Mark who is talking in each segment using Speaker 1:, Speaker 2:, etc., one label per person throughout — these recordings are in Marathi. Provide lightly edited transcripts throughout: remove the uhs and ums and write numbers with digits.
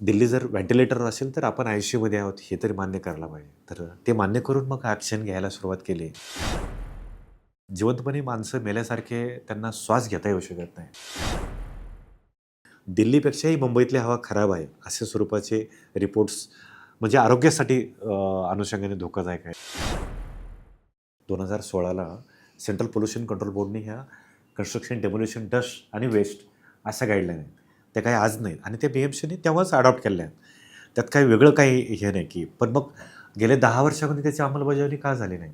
Speaker 1: दिल्ली जर व्हेंटिलेटरवर असेल तर आपण आय-सी-यूमध्ये आहोत हे तरी मान्य करायला पाहिजे. तर ते मान्य करून मग ॲक्शन घ्यायला सुरुवात केली. जिवंतपणी माणसं मेल्यासारखे त्यांना श्वास घेता येऊ शकत नाही. दिल्लीपेक्षाही मुंबईतली हवा खराब आहे, अशा स्वरूपाचे रिपोर्ट्स म्हणजे आरोग्यासाठी अनुषंगाने धोकादायक आहे. 2016ला सेंट्रल पोल्युशन कंट्रोल बोर्डने ह्या कन्स्ट्रक्शन, डेमोलिशन, डस्ट आणि वेस्ट अशा गाईडलाईन आहेत. त्या काही आज नाहीत आणि त्या BMCने तेव्हाच अडॉप्ट केल्या आहेत. त्यात काही वेगळं काही हे नाही की पण मग गेले 10 वर्षामध्ये त्याची अंमलबजावणी का झाली नाही?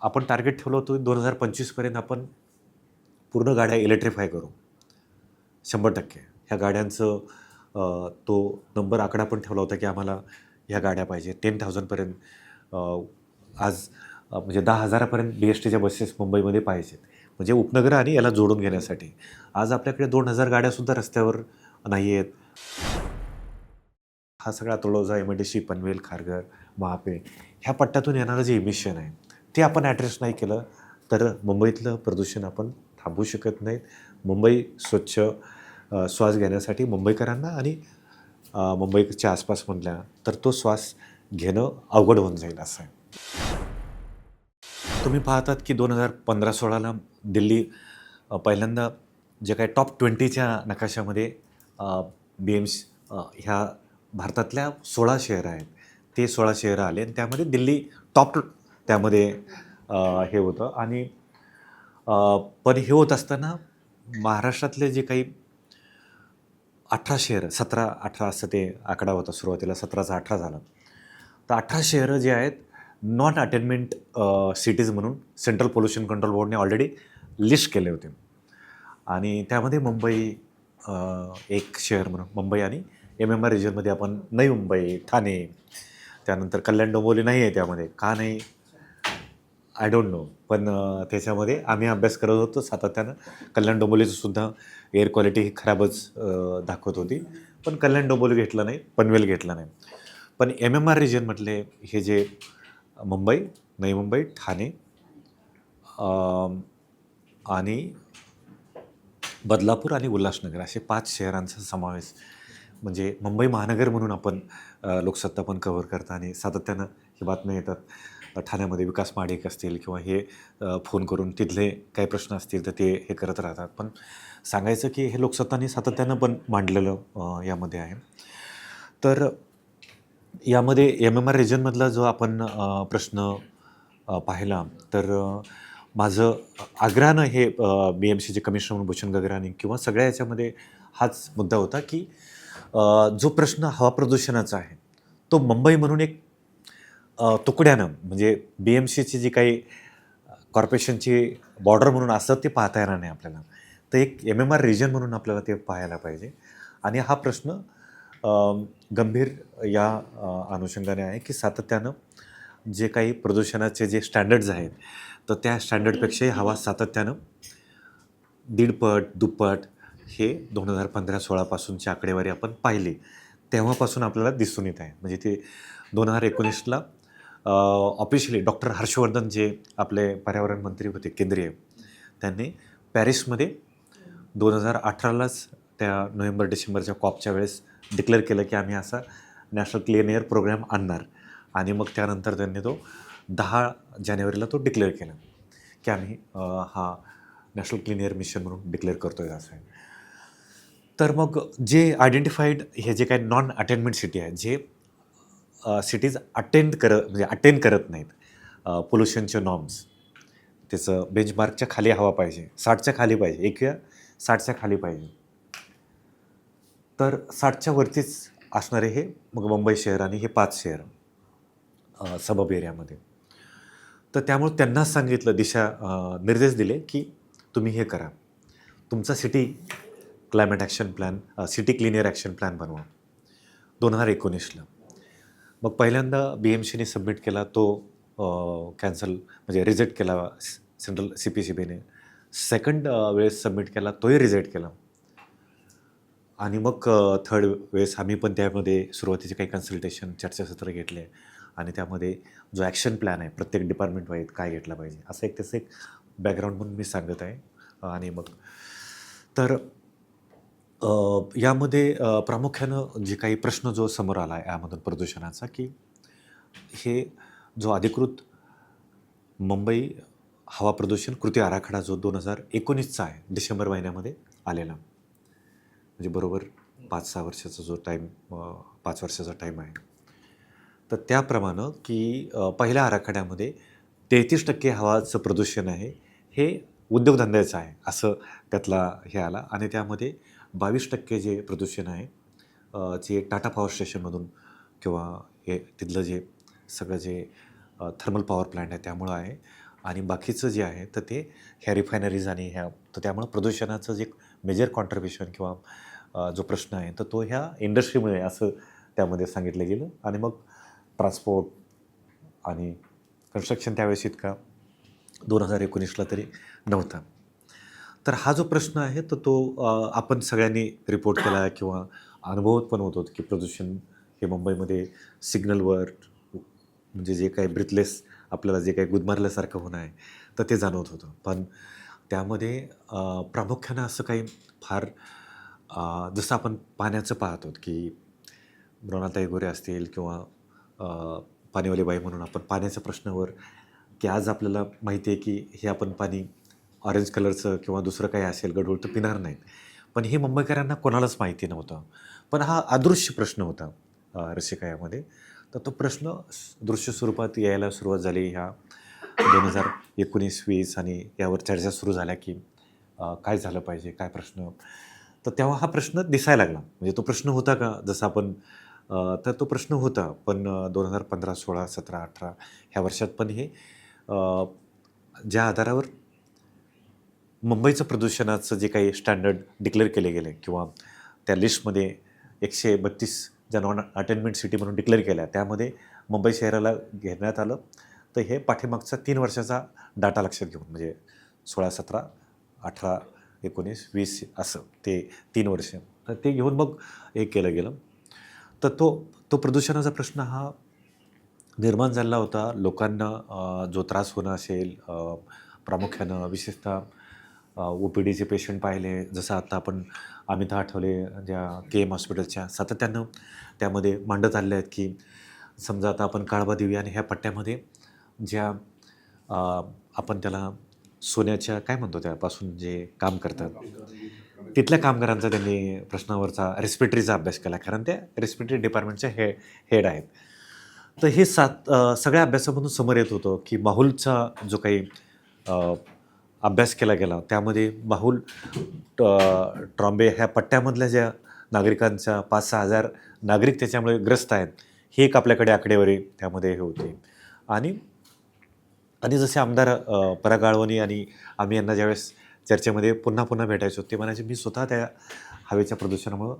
Speaker 1: आपण टार्गेट ठेवलं होतं 2025 पर्यंत आपण पूर्ण गाड्या इलेक्ट्रिफाय करू. 100% ह्या गाड्यांचं तो नंबर आकडा पण ठेवला होता की आम्हाला ह्या गाड्या पाहिजे. 10,000 पर्यंत आज म्हणजे 10,000 BSTच्या बसेस मुंबईमध्ये पाहिजेत. म्हणजे उपनगर आणि याला जोडून घेण्यासाठी. आज आपल्याकडे 2,000 गाड्यासुद्धा रस्त्यावर नाही आहेत. हा सगळा तळोजा, MIDC, पनवेल, खारघर, महापे ह्या पट्ट्यातून येणारं जे इमिशन आहे, ते आपण ॲड्रेस नाही केलं तर मुंबईतलं प्रदूषण आपण थांबवू शकत नाहीत. मुंबई स्वच्छ श्वास घेण्यासाठी मुंबईकरांना आणि मुंबईच्या आसपास म्हटल्या तर तो श्वास घेणं अवघड होऊन जाईल असं आहे. तुम्ही पाहतात की 2015-16ला दिल्ली पहिल्यांदा जे काही टॉप 20च्या नकाशामध्ये BMC ह्या भारतातल्या 16 शहरं आहेत. ते 16 शहरं आले आणि त्यामध्ये दिल्ली टॉप त्यामध्ये हे होतं आणि पण हे होत असताना महाराष्ट्रातले जे काही 18 शहरं 17-18 असं ते आकडा होता सुरुवातीला 17चा 18 झाला. तर 18 शहरं जे आहेत नॉन अटेनमेंट सिटीज म्हणून सेंट्रल पोल्युशन कंट्रोल बोर्डने ऑलरेडी लिस्ट केले होते आणि त्यामध्ये मुंबई एक शहर म्हणून मुंबई आणि MMR रिजनमध्ये आपण नवी मुंबई, ठाणे, त्यानंतर कल्याण डोंबिवली नाही आहे त्यामध्ये. का नाही? I don't know. पण त्याच्यामध्ये आम्ही अभ्यास करत होतो सातत्यानं. कल्याण डोंबिवलीचं सुद्धा एअर क्वालिटी ही खराबच दाखवत होती. पण कल्याण डोंबिवली घेतलं नाही, पनवेल घेतलं नाही. पण MMR रिजन म्हटले हे जे मुंबई, नवी मुंबई, ठाणे आणि बदलापूर आणि उल्हासनगर असे 5 शहरांचा समावेश म्हणजे मुंबई महानगर म्हणून आपण लोकसत्ता पण कव्हर करता आणि सातत्यानं ही बातम्या येतात. ठाण्यामध्ये विकास महाडिक असतील किंवा हे फोन करून तिथले काही प्रश्न असतील तर ते हे करत राहतात. पण सांगायचं की हे लोकसत्ताने सातत्यानं पण मांडलेलं यामध्ये आहे. तर यामध्ये MMR रिजनमधला जो आपण प्रश्न पाहिला तर माझं आग्रहानं हे BMCचे कमिशनर म्हणून भूषण गगरानी किंवा सगळ्या याच्यामध्ये हाच मुद्दा होता की जो प्रश्न हवा प्रदूषणाचा आहे तो मुंबई म्हणून एक तुकड्यानं म्हणजे BMCची जी काही कॉर्पोरेशनची बॉर्डर म्हणून असं ते पाहता येणार नाही आपल्याला. तर एक MMR रिजन म्हणून आपल्याला ते पाहायला पाहिजे आणि हा प्रश्न गंभीर या अनुषंगाने आहे की सातत्यानं जे काही प्रदूषणाचे जे स्टँडर्ड्स आहेत तर त्या स्टँडर्डपेक्षाही हवा सातत्यानं दीडपट दुप्पट हे 2015-16 पासूनची आकडेवारी आपण पाहिली तेव्हापासून आपल्याला दिसून येत आहे. म्हणजे ते 2019ला ऑफिशियली डॉक्टर हर्षवर्धन जे आपले पर्यावरण मंत्री होते केंद्रीय, त्यांनी पॅरिसमध्ये 2018लाच त्या नोव्हेंबर-डिसेंबरच्या कॉपच्या वेळेस डिक्लेअर केलं की आम्ही असा नॅशनल क्लीन एअर प्रोग्राम आणणार आणि मग त्यानंतर त्यांनी तो 10 जानेवारीला तो डिक्लेअर केला की आम्ही हा नॅशनल क्लीन एअर मिशन म्हणून डिक्लेअर करतो आहे असं आहे. तर मग जे आयडेंटिफाईड हे जे काही नॉन अटेनमेंट सिटी आहेत जे सिटीज म्हणजे अटेंड करत नाहीत पोल्युशनचे नॉर्म्स त्याचं बेंचमार्कच्या खाली हवा पाहिजे 60च्या खाली पाहिजे एकवेळा 60च्या खाली पाहिजे तर 60च्या वरतीच असणारे हे मग मुंबई शहर आणि हे 5 शहर सबब एरियामध्ये. तर त्यामुळे त्यांनाच सांगितलं निर्देश दिले की तुम्ही हे करा तुमचा city climate action plan city clean air action plan बनवा 2019ला. मग पहिल्यांदा BMCने सबमिट केला तो कॅन्सल म्हणजे रिजेक्ट केला सेंट्रल CPCBने. सेकंड वेळेस सबमिट केला तोही रिजेक्ट केला आणि मग थर्ड वेळेस आम्ही पण त्यामध्ये सुरुवातीचे काही कन्सल्टेशन चर्चासत्र घेतले आणि त्यामध्ये जो ॲक्शन प्लॅन आहे प्रत्येक डिपार्टमेंट वाईज काय घेतला पाहिजे असं एक त्याचं एक बॅकग्राऊंड म्हणून मी सांगत आहे. आणि मग तर यामध्ये प्रामुख्यानं जे काही प्रश्न जो समोर आला आहे यामधून प्रदूषणाचा, की हे जो अधिकृत मुंबई हवा प्रदूषण कृती आराखडा जो 2019चा आहे, डिसेंबर महिन्यामध्ये आलेला. म्हणजे बरोबर 5-6 वर्षाचा जो टाईम 5 वर्षाचा टाईम आहे. तर त्याप्रमाणे की पहिल्या आराखड्यामध्ये 33% हवाचं प्रदूषण आहे, हे उद्योगधंद्याचं आहे, असं त्यातला हे आला आणि त्यामध्ये 22% जे प्रदूषण आहे जे टाटा पॉवर स्टेशनमधून किंवा हे तिथलं जे सगळं जे थर्मल पॉवर प्लांट आहे त्यामुळं आहे आणि बाकीचं जे आहे तर ते ह्या रिफायनरीज आणि ह्या तर त्यामुळं प्रदूषणाचं जे मेजर कॉन्ट्रिब्युशन किंवा जो प्रश्न आहे तर तो ह्या इंडस्ट्रीमुळे असं त्यामध्ये सांगितलं गेलं आणि मग ट्रान्सपोर्ट आणि कन्स्ट्रक्शन त्यावेळेस इतका 2019ला तरी नव्हता. तर हा जो प्रश्न आहे तर तो आपण सगळ्यांनी रिपोर्ट केला किंवा अनुभवत पण होतो की प्रदूषण हे मुंबईमध्ये सिग्नलवर म्हणजे जे काही ब्रिथलेस आपल्याला जे काही गुदमारल्यासारखं होणं आहे तर ते जाणवत होतं. पण त्यामध्ये प्रामुख्यानं असं काही फार जसं आपण पाण्याचं पाहतो की मृणालताई गोरे असतील किंवा पाणीवाली बाई म्हणून आपण पाण्याच्या प्रश्नावर की आज आपल्याला माहिती आहे की हे आपण पाणी ऑरेंज कलरचं किंवा दुसरं काही असेल गढूळ तर पिणार नाहीत. पण हे मुंबईकरांना कोणालाच माहिती नव्हतं. पण हा अदृश्य प्रश्न होता रसिका यामध्ये. तर तो प्रश्न दृश्य स्वरूपात यायला सुरुवात झाली ह्या 2019-20 आणि यावर चर्चा सुरू झाल्या की काय झालं पाहिजे, काय प्रश्न. तर तेव्हा हा प्रश्न दिसायला लागला. म्हणजे तो प्रश्न होता का जसं आपण तर तो प्रश्न होता. पण 2015, 16, 17, 18 ह्या वर्षात पण हे ज्या आधारावर मुंबईचं प्रदूषणाचं जे काही स्टँडर्ड डिक्लेअर केले गेले किंवा त्या लिस्टमध्ये 132 ज्या नॉन अटेनमेंट सिटी म्हणून डिक्लेअर केल्या त्यामध्ये मुंबई शहराला घेण्यात आलं. तर हे पाठीमागचा 3 वर्षाचा डाटा लक्षात घेऊन म्हणजे 16, 17, 18, 19, 20 असं ते 3 वर्ष. तर ते घेऊन मग हे केलं गेलं. तर तो प्रदूषणाचा प्रश्न हा निर्माण झालेला होता. लोकांना जो त्रास होणं असेल प्रामुख्यानं विशेषतः OPDचे पेशंट पाहिले. जसं आता आपण अमिता आठवले ज्या KM हॉस्पिटलच्या सातत्यानं त्यामध्ये मांडत आलेल्या आहेत की समजा आता आपण काळबा देवी आणि ह्या पट्ट्यामध्ये ज्या आपण त्याला सोन्याच्या काय म्हणतो त्यापासून जे काम करतात तिथल्या कामगारांचा त्यांनी प्रश्नावरचा रेस्पिरेटरीचा अभ्यास केला कारण त्या रेस्पिरेटरी डिपार्टमेंटच्या हेड आहेत. तर हे सगळ्या अभ्यासामधून समोर येत होतं की माहूलचा जो काही अभ्यास केला गेला त्यामध्ये माहूल ट्रॉम्बे ह्या पट्ट्यामधल्या ज्या नागरिकांच्या 5-6 हजार नागरिक त्याच्यामुळे ग्रस्त आहेत ही एक आपल्याकडे आकडेवारी त्यामध्ये हे होती. आणि आणि जसे आमदार पराग आळवणी आणि आम्ही यांना ज्यावेळेस चर्चेमध्ये पुन्हा पुन्हा भेटायचो ते म्हणायचे मी स्वतः त्या हवेच्या प्रदूषणामुळं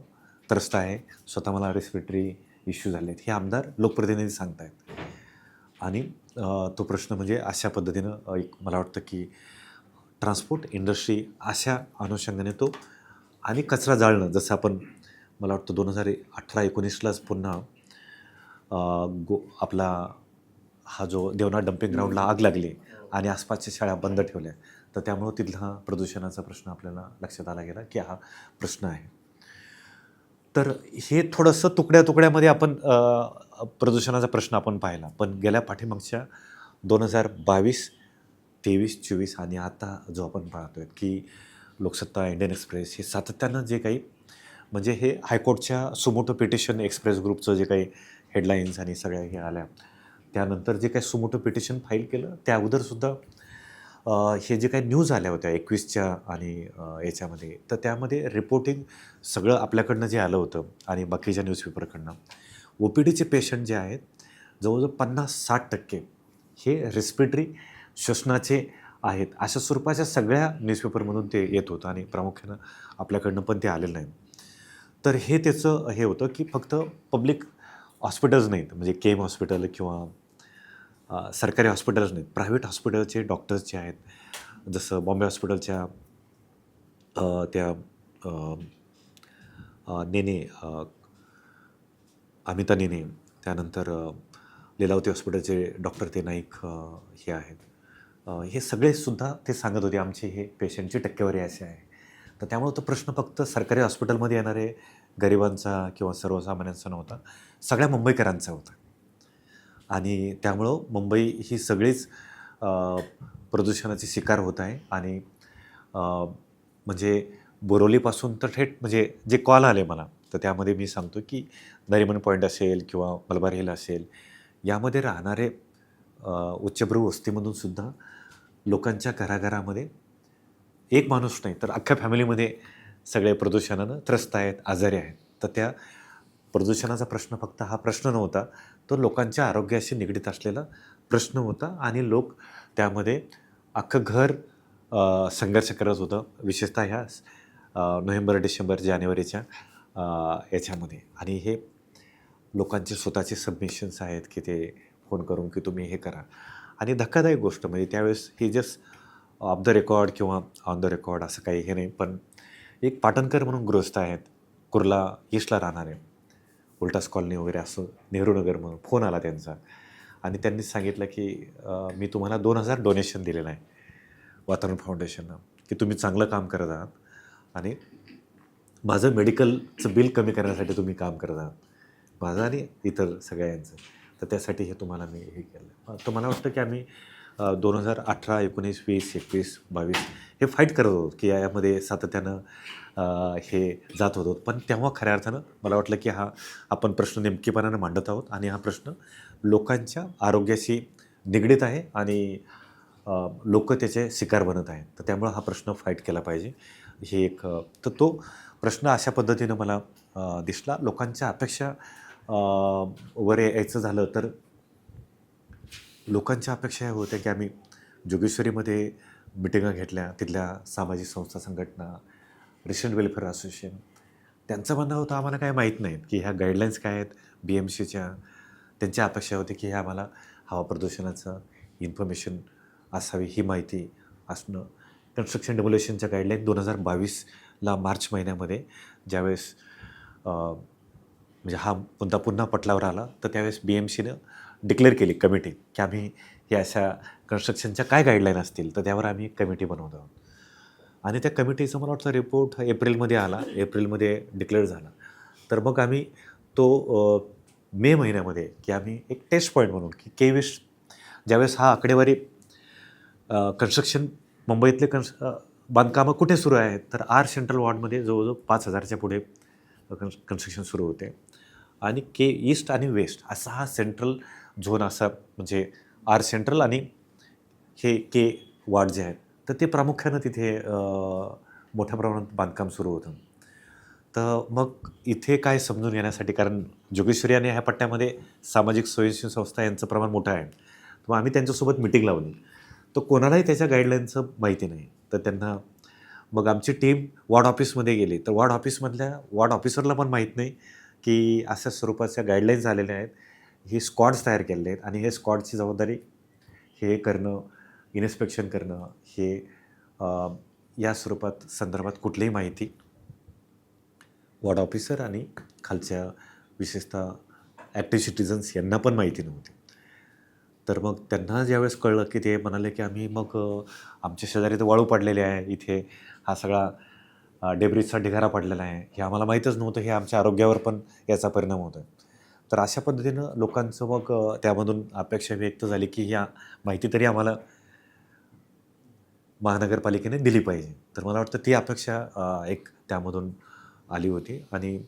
Speaker 1: त्रस्त आहे. स्वतः मला रेस्पिरेटरी इश्यू झाले आहेत. हे आमदार लोकप्रतिनिधी सांगत आहेत. आणि तो प्रश्न म्हणजे अशा पद्धतीनं एक मला वाटतं की ट्रान्सपोर्ट इंडस्ट्री अशा अनुषंगाने तो आणि कचरा जाळणं जसं आपण मला वाटतं 2018-19लाच पुन्हा आपला हा जो देवनाथ डम्पिंग ग्राउंडला आग लागली आणि आसपासच्या शाळा बंद ठेवल्या. तर त्यामुळं तिथला प्रदूषणाचा प्रश्न आपल्याला लक्षात आला गेला की हा प्रश्न आहे. तर हे थोडंसं तुकड्यामध्ये आपण प्रदूषणाचा प्रश्न आपण पाहिला. पण गेल्या पाठीमागच्या 2022, 23, 24 आणि आता जो आपण पाहतोय की लोकसत्ता, इंडियन एक्सप्रेस हे सातत्यानं जे काही म्हणजे हे हायकोर्टच्या सुमोटो पिटिशन एक्सप्रेस ग्रुपचं जे काही हेडलाईन्स आणि सगळ्या हे आल्या. त्यानंतर जे काही सुमोटो पिटिशन फाईल केलं त्या अगोदरसुद्धा हे जे काही न्यूज आल्या होत्या 21च्या आणि याच्यामध्ये तर त्यामध्ये रिपोर्टिंग सगळं आपल्याकडनं जे आलं होतं आणि बाकीच्या न्यूजपेपरकडनं OPDचे पेशंट जे आहेत जवळजवळ 50-60% हे रेस्पिरेटरी श्वसनाचे आहेत. अशा स्वरूपाच्या सगळ्या न्यूजपेपरमधून ते येत होतं आणि प्रामुख्यानं आपल्याकडनं पण ते आलेलं नाही. तर हे त्याचं हे होतं की फक्त पब्लिक हॉस्पिटल्स नाहीत म्हणजे KM हॉस्पिटल किंवा सरकारी हॉस्पिटल्स नाहीत. प्रायव्हेट हॉस्पिटलचे डॉक्टर्स जे आहेत जसं बॉम्बे हॉस्पिटलच्या त्या नेने अमिता नेने त्यानंतर लीलावती हॉस्पिटलचे डॉक्टर ते नाईक हे आहेत. हे सगळेसुद्धा ते सांगत होते आमचे हे पेशंटची टक्केवारी अशी आहे. तर त्यामुळे तो प्रश्न फक्त सरकारी हॉस्पिटलमध्ये येणारे गरिबांचा किंवा सर्वसामान्यांचा नव्हता, सगळ्या मुंबईकरांचा होता. आणि त्यामुळं मुंबई ही सगळीच अ, प्रदूषणाची शिकार होत आहे. आणि अ, म्हणजे बोरिवलीपासून तर थेट म्हणजे जे कॉल आले मला, तर त्यामध्ये मी सांगतो की नरिमन पॉईंट असेल किंवा मलबार हिल असेल, यामध्ये राहणारे उच्चभ्रू वस्तीमधून सुद्धा लोकांच्या घराघरामध्ये एक माणूस नाही तर अख्ख्या फॅमिलीमध्ये सगळे प्रदूषणानं त्रस्त आहेत, आजारी आहेत. तर त्या प्रदूषणाचा प्रश्न फक्त हा प्रश्न नव्हता, तो लोकांच्या आरोग्याशी निगडीत असलेला प्रश्न होता. आणि लोक त्यामध्ये अख्खं घर संघर्ष करत होतं, विशेषतः ह्या नोव्हेंबर, डिसेंबर, जानेवारीच्या याच्यामध्ये. आणि हे लोकांचे स्वतःचे सबमिशन्स आहेत की ते फोन करून की तुम्ही हे करा. आणि धक्कादायक गोष्ट म्हणजे त्यावेळेस हे जस्ट ऑफ द रेकॉर्ड किंवा ऑन द रेकॉर्ड असं काही हे नाही, पण एक पाटणकर म्हणून गृहस्थ आहेत, कुर्ला ईस्टला राहणारे, उल्टास कॉलनी वगैरे असं, नेहरू नगर म्हणून फोन आला त्यांचा. आणि त्यांनी सांगितलं की मी तुम्हाला 2,000 डोनेशन दिलेलं आहे वातावरण फाउंडेशननं, की तुम्ही चांगलं काम करत आहात आणि माझं मेडिकलचं बिल कमी करण्यासाठी तुम्ही काम करत आहात, माझं आणि इतर सगळ्यांचं. तर त्यासाठी हे तुम्हाला मी हे केलं. तर मला वाटतं की आम्ही 2018, 19, 20, 21, 22 हे फाईट करत होतो की यामध्ये सातत्यानं हे जात होतो. पण तेव्हा खऱ्या अर्थानं मला वाटलं की आपण प्रश्न नेमकेपणानं मांडत आहोत आणि हा प्रश्न लोकांच्या आरोग्याशी निगडीत आहे आणि लोक त्याचे शिकार बनत आहेत. तर त्यामुळं हा प्रश्न फाईट केला पाहिजे. हे एक तर तो प्रश्न अशा पद्धतीनं मला दिसला. लोकांच्या अपेक्षा वर यायचं झालं तर लोकांच्या अपेक्षा ह्या होत्या की आम्ही जोगेश्वरीमध्ये मिटिंगा घेतल्या, तिथल्या सामाजिक संस्था, संघटना, रेसिडेंट वेलफेअर असोसिएशन, त्यांचं म्हणणं होतं आम्हाला काय माहीत नाहीत की ह्या गाईडलाईन्स काय आहेत BMCच्या. त्यांच्या अपेक्षा होती की ह्या आम्हाला हवा प्रदूषणाचं इन्फॉर्मेशन असावी, ही माहिती असणं. कन्स्ट्रक्शन डेमोलेशनच्या गाईडलाईन 2022ला मार्च महिन्यामध्ये ज्यावेळेस म्हणजे हा मुद्दा पुन्हा पटलावर आला, तर त्यावेळेस BMCनं डिक्लेअर केली कमिटी की आम्ही हे अशा कन्स्ट्रक्शनच्या काय गाईडलाईन असतील तर त्यावर आम्ही एक कमिटी बनवत आहोत. आणि त्या कमिटीचा मला वाटतं रिपोर्ट एप्रिलमध्ये आला, एप्रिलमध्ये डिक्लेअर झाला. तर मग आम्ही तो मे महिन्यामध्ये की आम्ही एक टेस्ट पॉईंट म्हणून की के-20 ज्यावेळेस हा आकडेवारी कन्स्ट्रक्शन मुंबईतले बांधकामं कुठे सुरू आहेत, तर सेंट्रल वॉर्डमध्ये जवळजवळ 5,000च्या पुढे कन्स्ट्रक्शन सुरू होते. आणि ईस्ट आणि वेस्ट असा हा सेंट्रल झोन असा म्हणजे सेंट्रल आणि हे वॉर्ड जे आहेत, तर ते प्रामुख्यानं तिथे मोठ्या प्रमाणात बांधकाम सुरू होतं. तर मग इथे काय समजून घेण्यासाठी, कारण जोगेश्वरी आणि ह्या पट्ट्यामध्ये सामाजिक स्वयंसेवी संस्था यांचं प्रमाण मोठं आहे. मग आम्ही त्यांच्यासोबत मिटिंग लावली. तर कोणालाही त्याच्या गाईडलाईनचं माहिती नाही. तर त्यांना मग आमची टीम वॉर्ड ऑफिसमध्ये गेली. तर वॉर्ड ऑफिसरला पण माहीत नाही की अशा स्वरूपाच्या गाईडलाईन्स आलेल्या आहेत. हे स्क्वॉड्स तयार केलेले आहेत आणि हे स्क्वॉडची जबाबदारी हे करणं, इन्स्पेक्शन करणं, हे या स्वरूपात संदर्भात कुठलीही माहिती वॉर्ड ऑफिसर आणि खालच्या विशेषतः ॲक्टिव्ह सिटिझन्स यांना पण माहिती नव्हती. तर मग त्यांना ज्यावेळेस कळलं की ते म्हणाले की आम्ही मग आमच्या शेजारी तर वाळू पडलेले आहे, इथे हा सगळा डेब्रिजचा ढिगारा पडलेला आहे, हे आम्हाला माहीतच नव्हतं, हे आमच्या आरोग्यावर पण याचा परिणाम होतो आहे. तर अशा पद्धतीनं लोकांचं मग त्यामधून अपेक्षा व्यक्त झाली की ह्या माहिती तरी आम्हाला महानगरपालिकेने दिली पाहिजे. तर मला वाटतं ती अपेक्षा एक त्यामधून आली होती. आणि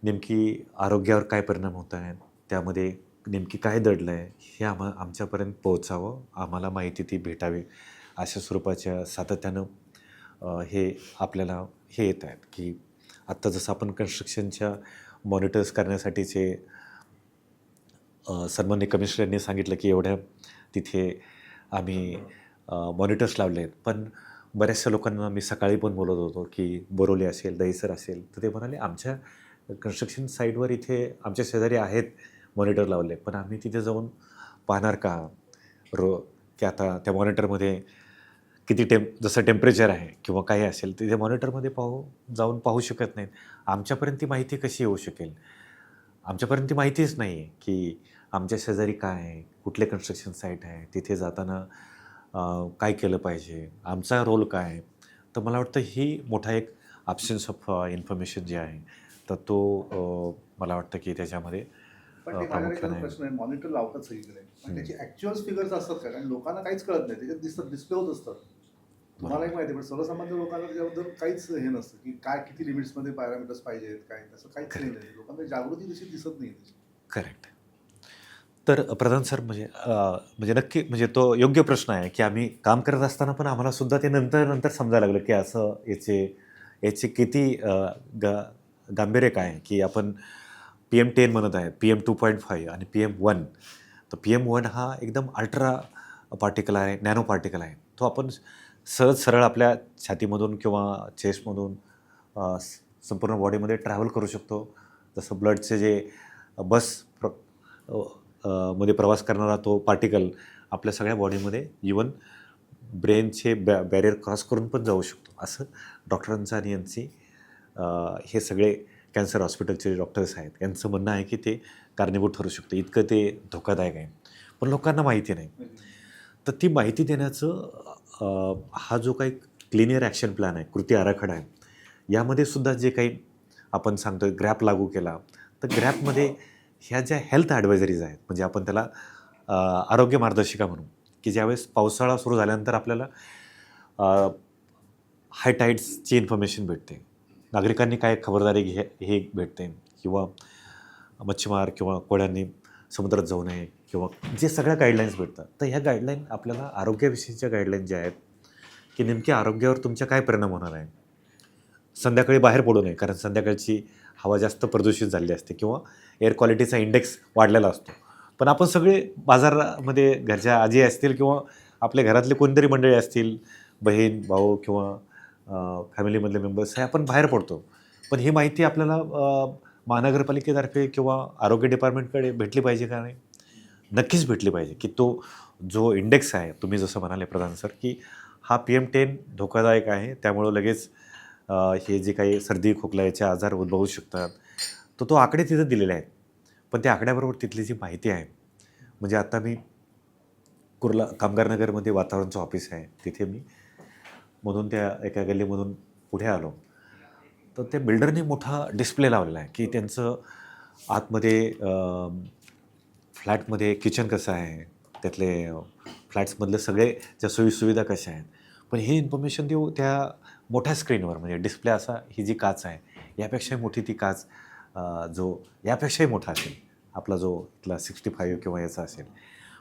Speaker 1: नेमकी आरोग्यावर काय परिणाम होत आहेत, त्यामध्ये नेमकी काय दडलं आहे, हे आमच्यापर्यंत पोहोचावं, आम्हाला माहिती ती भेटावी, अशा स्वरूपाच्या सातत्यानं हे आपल्याला हे येत आहेत की आत्ता जसं आपण कन्स्ट्रक्शनच्या मॉनिटर्स करण्यासाठीचे सन्माननीय कमिशनर यांनी सांगितलं की एवढ्या तिथे आम्ही मॉनिटर्स लावले आहेत. पण बऱ्याचशा लोकांना मी सकाळी पण बोलत होतो की बोरिवली असेल, दहिसर असेल, तर ते म्हणाले आमच्या कन्स्ट्रक्शन साईटवर इथे आमच्या शेजारी आहेत मॉनिटर लावले, पण आम्ही तिथे जाऊन पाहणार का की आता त्या मॉनिटरमध्ये किती जसं टेम्परेचर आहे किंवा काही असेल, तिथे मॉनिटरमध्ये जाऊन पाहू शकत नाहीत. आमच्यापर्यंत ती माहिती कशी येऊ शकेल? आमच्यापर्यंत ती माहितीच नाही आहे की आमच्या शेजारी काय आहे, कुठले कन्स्ट्रक्शन साईट आहे, तिथे जाताना काय केलं पाहिजे, आमचा रोल काय आहे. तर मला वाटतं ही मोठा एक ॲब्सेन्स ऑफ इन्फॉर्मेशन जे आहे तर तो मला वाटतं की त्याच्यामध्ये
Speaker 2: पण ते माझ्याकडे
Speaker 1: प्रामुख्याने
Speaker 2: एकच प्रश्न आहे, मॉनिटर लावतात सगळीकडे. पण
Speaker 1: हं.
Speaker 2: त्याचे ॲक्चुअल फिगर्स असतात का? कारण लोकांना काहीच कळत नाही. त्याच्यात दिसतात, डिस्प्ले होत असतात. तुम्हाला एक
Speaker 1: बरोबर.
Speaker 2: माहिती आहे, पण सर्वसामान्य लोकांना त्याच्याबद्दल काहीच हे नसतं, की काय किती लिमिट्समध्ये पॅरामीटर्स पाहिजेत, काय तसं काहीच नाही.
Speaker 1: करेक्ट.
Speaker 2: लोकांना जागृती तशी दिसत नाही त्याची.
Speaker 1: करेक्ट. तर प्रधान सर म्हणजे म्हणजे नक्की म्हणजे तो योग्य प्रश्न आहे, की आम्ही काम करत असताना पण आम्हाला सुद्धा ते नंतर समजायला लागलं, की असं याचे किती गांभीर्य काय आहे, की आपण PM10 म्हणत आहे, PM2.5 आणि PM1. तर PM1 हा एकदम अल्ट्रा पार्टिकल आहे, नॅनो पार्टिकल आहे. तो आपण सहज सरळ आपल्या छातीमधून किंवा चेस्टमधून संपूर्ण बॉडीमध्ये ट्रॅव्हल करू शकतो. जसं ब्लडचे जे बस अ, मध्ये प्रवास करणारा तो पार्टिकल आपल्या सगळ्या बॉडीमध्ये इवन ब्रेनचे बॅरियर क्रॉस करून पण जाऊ शकतो. असं डॉक्टरांचं आणि यांची हे सगळे कॅन्सर हॉस्पिटलचे डॉक्टर्स आहेत यांचं म्हणणं आहे, की ते कारणीभूत ठरू शकतं. इतकं ते धोकादायक आहे. पण लोकांना माहिती नाही. तर ती माहिती देण्याचं हा जो काही क्लीन एअर ॲक्शन प्लॅन आहे, कृती आराखडा आहे, यामध्ये सुद्धा जे काही आपण सांगतोय ग्रॅप लागू केला, तर ग्रॅपमध्ये ह्या ज्या हेल्थ ॲडवायझरीज आहेत, म्हणजे आपण त्याला आरोग्य मार्गदर्शिका म्हणू, की ज्यावेळेस पावसाळा सुरू झाल्यानंतर आपल्याला हाय टाईड्सची इन्फॉर्मेशन भेटते. नागरिकांनी काय खबरदारी हे भेटते किंवा मच्छीमार किंवा कोळ्यांनी समुद्रात जाऊ नये किंवा जे सगळ्या गाईडलाईन्स भेटतात. तर ह्या गाईडलाईन आपल्याला आरोग्याविषयीच्या गाईडलाईन ज्या आहेत, की नेमक्या आरोग्यावर तुमच्या काय परिणाम होणार आहे. संध्याकाळी बाहेर पडू नये कारण संध्याकाळची हवा जास्त प्रदूषित झालेली असते किंवा एअर क्वालिटीचा इंडेक्स वाढलेला असतो. पण आपण सगळे बाजारामध्ये घरच्या आजी असतील किंवा आपल्या घरातले कोणतरी मंडळी असतील, बहीण, भाऊ किंवा फॅमिलीमधले मेंबर्स हे आपण बाहेर पडतो. पण ही माहिती आपल्याला महानगरपालिकेतर्फे किंवा आरोग्य डिपार्टमेंटकडे भेटली पाहिजे का नाही? नक्कीच भेटली पाहिजे, की तो जो इंडेक्स आहे, तुम्ही जसं म्हणाले प्रधान सर, की हा PM10 धोकादायक आहे. त्यामुळं लगेच हे जे काही सर्दी, खोकला याचे आजार उद्भवू शकतात. तर तो आकडे तिथं दिलेले आहेत. पण त्या आकड्याबरोबर तिथली जी माहिती आहे, म्हणजे आता मी कुर्ला कामगार नगरमध्ये वातावरणचं ऑफिस आहे. तिथे मी मधून त्या एका गल्लीमधून पुढे आलो. तर त्या बिल्डरने मोठा डिस्प्ले लावलेला आहे, की त्यांचं आतमध्ये फ्लॅटमध्ये किचन कसं आहे, त्यातले फ्लॅट्समधले सगळे ज्या सोयीसुविधा कशा आहेत. पण हे इन्फॉर्मेशन देऊ त्या मोठ्या स्क्रीनवर म्हणजे डिस्प्ले असा ही जी काच आहे, यापेक्षाही मोठी ती काच जो यापेक्षाही मोठा असेल, आपला जो इथला 65 किंवा याचा असेल.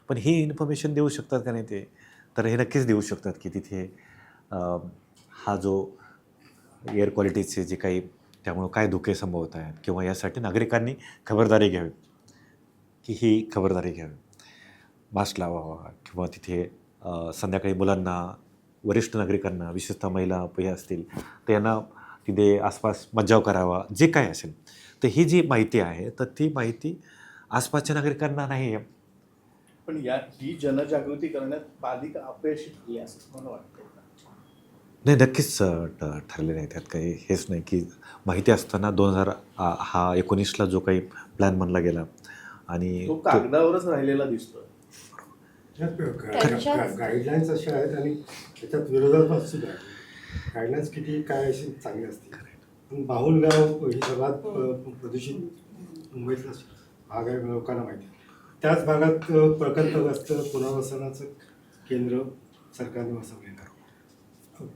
Speaker 1: पण ही इन्फॉर्मेशन देऊ शकतात का नाही ते? तर हे नक्कीच देऊ शकतात, की तिथे अ, हा जो एअर क्वालिटीचे जे काही त्यामुळं काय धोके संभवत आहेत किंवा यासाठी नागरिकांनी खबरदारी घ्यावी, की ही खबरदारी घ्यावी. मास्क लावावा किंवा तिथे संध्याकाळी मुलांना, वरिष्ठ नागरिकांना, विशेषतः महिला हे असतील, तर यांना तिथे आसपास मज्जाव करावा, जे काय असेल. तर ही जी माहिती आहे, तर ती माहिती आसपासच्या नागरिकांना नाही आहे.
Speaker 2: पण ही जनजागृती करण्यात पालिका अपयशी ठरली असं मला वाटतं.
Speaker 1: नाही, नक्कीच ठरलेलं आहे. त्यात काही हेच नाही, की माहिती असताना 2000 हा 19ला जो काही प्लॅन बनला गेला आणि
Speaker 2: तो कागदावरच राहिलेला दिसतोय.
Speaker 3: गाईडलाईन्स अशा आहेत आणि त्याच्यात विरोधाभास सुद्धा आहे. गाईडलाईन्स किती काय अशी चांगली असते, पण बाहुलगाव ही सर्वात प्रदूषित मुंबईतला भाग आहे, लोकांना माहिती आहे. त्याच भागात प्रकल्पग्रस्त पुनर्वसनाचं केंद्र सरकारने वसवलेलं आहे.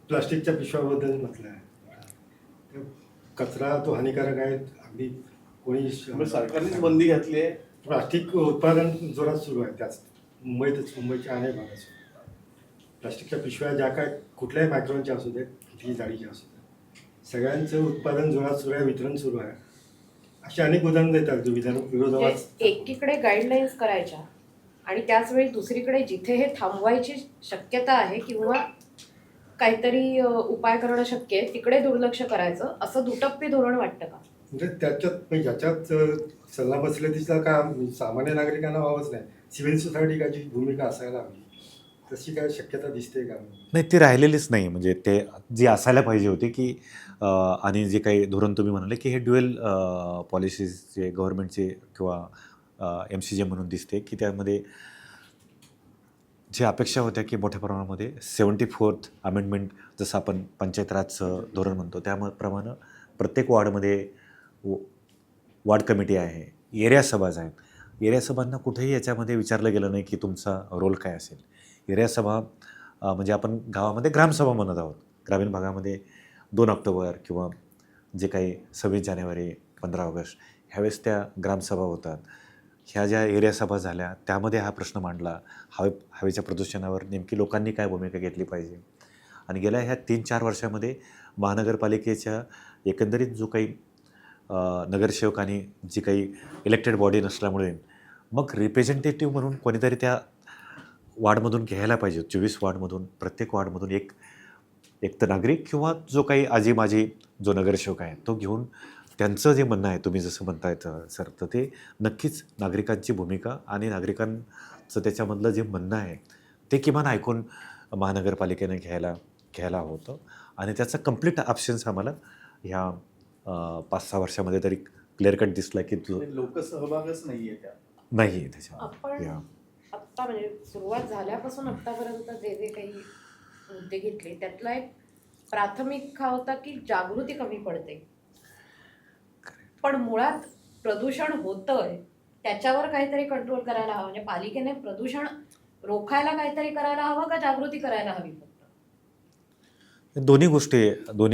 Speaker 3: प्लास्टिकच्या पिशव्याबद्दल म्हटलं आहे. कचरा तो हानिकारक आहे, अगदी कोणी
Speaker 2: सरकारनेच बंदी घातली आहे.
Speaker 3: प्लास्टिक उत्पादन जोरात सुरू आहे. त्याच मुंबईच्या अनेक भागात प्लास्टिकच्या पिशव्या ज्या काय कुठल्याही मायक्रॉनच्या असू देत, कितीही जाडीच्या असू देत, सगळ्यांचं उत्पादन जोरात सुरू आहे, वितरण सुरू आहे. अशी अनेक उदाहरणं देतात जो विरोधाभास.
Speaker 4: एकीकडे गाईडलाईन्स करायच्या आणि त्याच वेळी दुसरीकडे जिथे हे थांबवायची शक्यता आहे किंवा काहीतरी उपाय करणं शक्य आहे तिकडे दुर्लक्ष करायचं, असं दुटप्पी धोरण वाटतं का?
Speaker 3: म्हणजे त्याच्यात ज्याच्यात सल्ला बसल्यातीचा का सामान्य नागरिकांना व्हावंच नाही. सिव्हिल सोसायटीची भूमिका असायला हवी, तशी काय शक्यता दिसते का?
Speaker 1: नाही, ती राहिलेलीच नाही. म्हणजे ते जी असायला पाहिजे होती, की आणि जे काही धोरण तुम्ही म्हणाले, की हे ड्युएल पॉलिसीज जे गव्हर्नमेंटचे किंवा MCJ म्हणून दिसते, की त्यामध्ये जे अपेक्षा होत्या की मोठ्या प्रमाणामध्ये 74th अमेंडमेंट जसं आपण पंचायत राजचं धोरण म्हणतो त्याप्रमाणे प्रत्येक वॉर्डमध्ये वॉर्ड कमिटी आहे, एरिया सभाज आहेत. एरिया सभांना कुठेही याच्यामध्ये विचारलं गेलं नाही की तुमचा रोल काय असेल. एरिया सभा म्हणजे आपण गावामध्ये ग्रामसभा म्हणत आहोत. ग्रामीण भागामध्ये 2 ऑक्टोबर किंवा जे काही 26 जानेवारी 15 ऑगस्ट ह्यावेळेस त्या ग्रामसभा होतात. ह्या ज्या एरिया सभा झाल्या त्यामध्ये हा प्रश्न मांडला हवेच्या प्रदूषणावर नेमकी लोकांनी काय भूमिका घेतली पाहिजे. आणि गेल्या ह्या 3-4 वर्षामध्ये महानगरपालिकेच्या एकंदरीत जो काही नगरसेवक आणि जी काही इलेक्टेड बॉडी नसल्यामुळे मग रिप्रेझेंटेटिव्ह म्हणून कोणीतरी त्या वॉर्डमधून घ्यायला पाहिजे. 24 वॉर्डमधून प्रत्येक वॉर्डमधून एक तर नागरिक किंवा जो काही आजी माझी जो नगरसेवक आहे तो घेऊन त्यांचं जे म्हणणं आहे तुम्ही जसं म्हणतायत सर तर ते नक्कीच नागरिकांची भूमिका आणि नागरिकांचं त्याच्यामधलं जे म्हणणं आहे ते किमान ऐकून महानगरपालिकेने घ्यायला होतं. आणि त्याचा कम्प्लीट ऑप्शन्स आम्हाला ह्या 5-6 वर्षामध्ये तरी क्लिअर कट दिसला की तो
Speaker 2: लोकसहभागच नाहीये त्या.
Speaker 1: नाही त्याच्या
Speaker 4: आपण
Speaker 1: या
Speaker 4: आत्ता म्हणजे सुरुवात झाल्यापासून आत्तापर्यंत जे जे काही मुद्दे घेतले त्यातला एक प्राथमिक हा होता की जागृती कमी पडते. पण मुळात प्रदूषण होतंय त्याच्यावर काहीतरी कंट्रोल करायला हवं. म्हणजे पालिकेने प्रदूषण रोखायला काहीतरी करायला हवं का जागृती करायला हवी फक्त?
Speaker 1: दोन्ही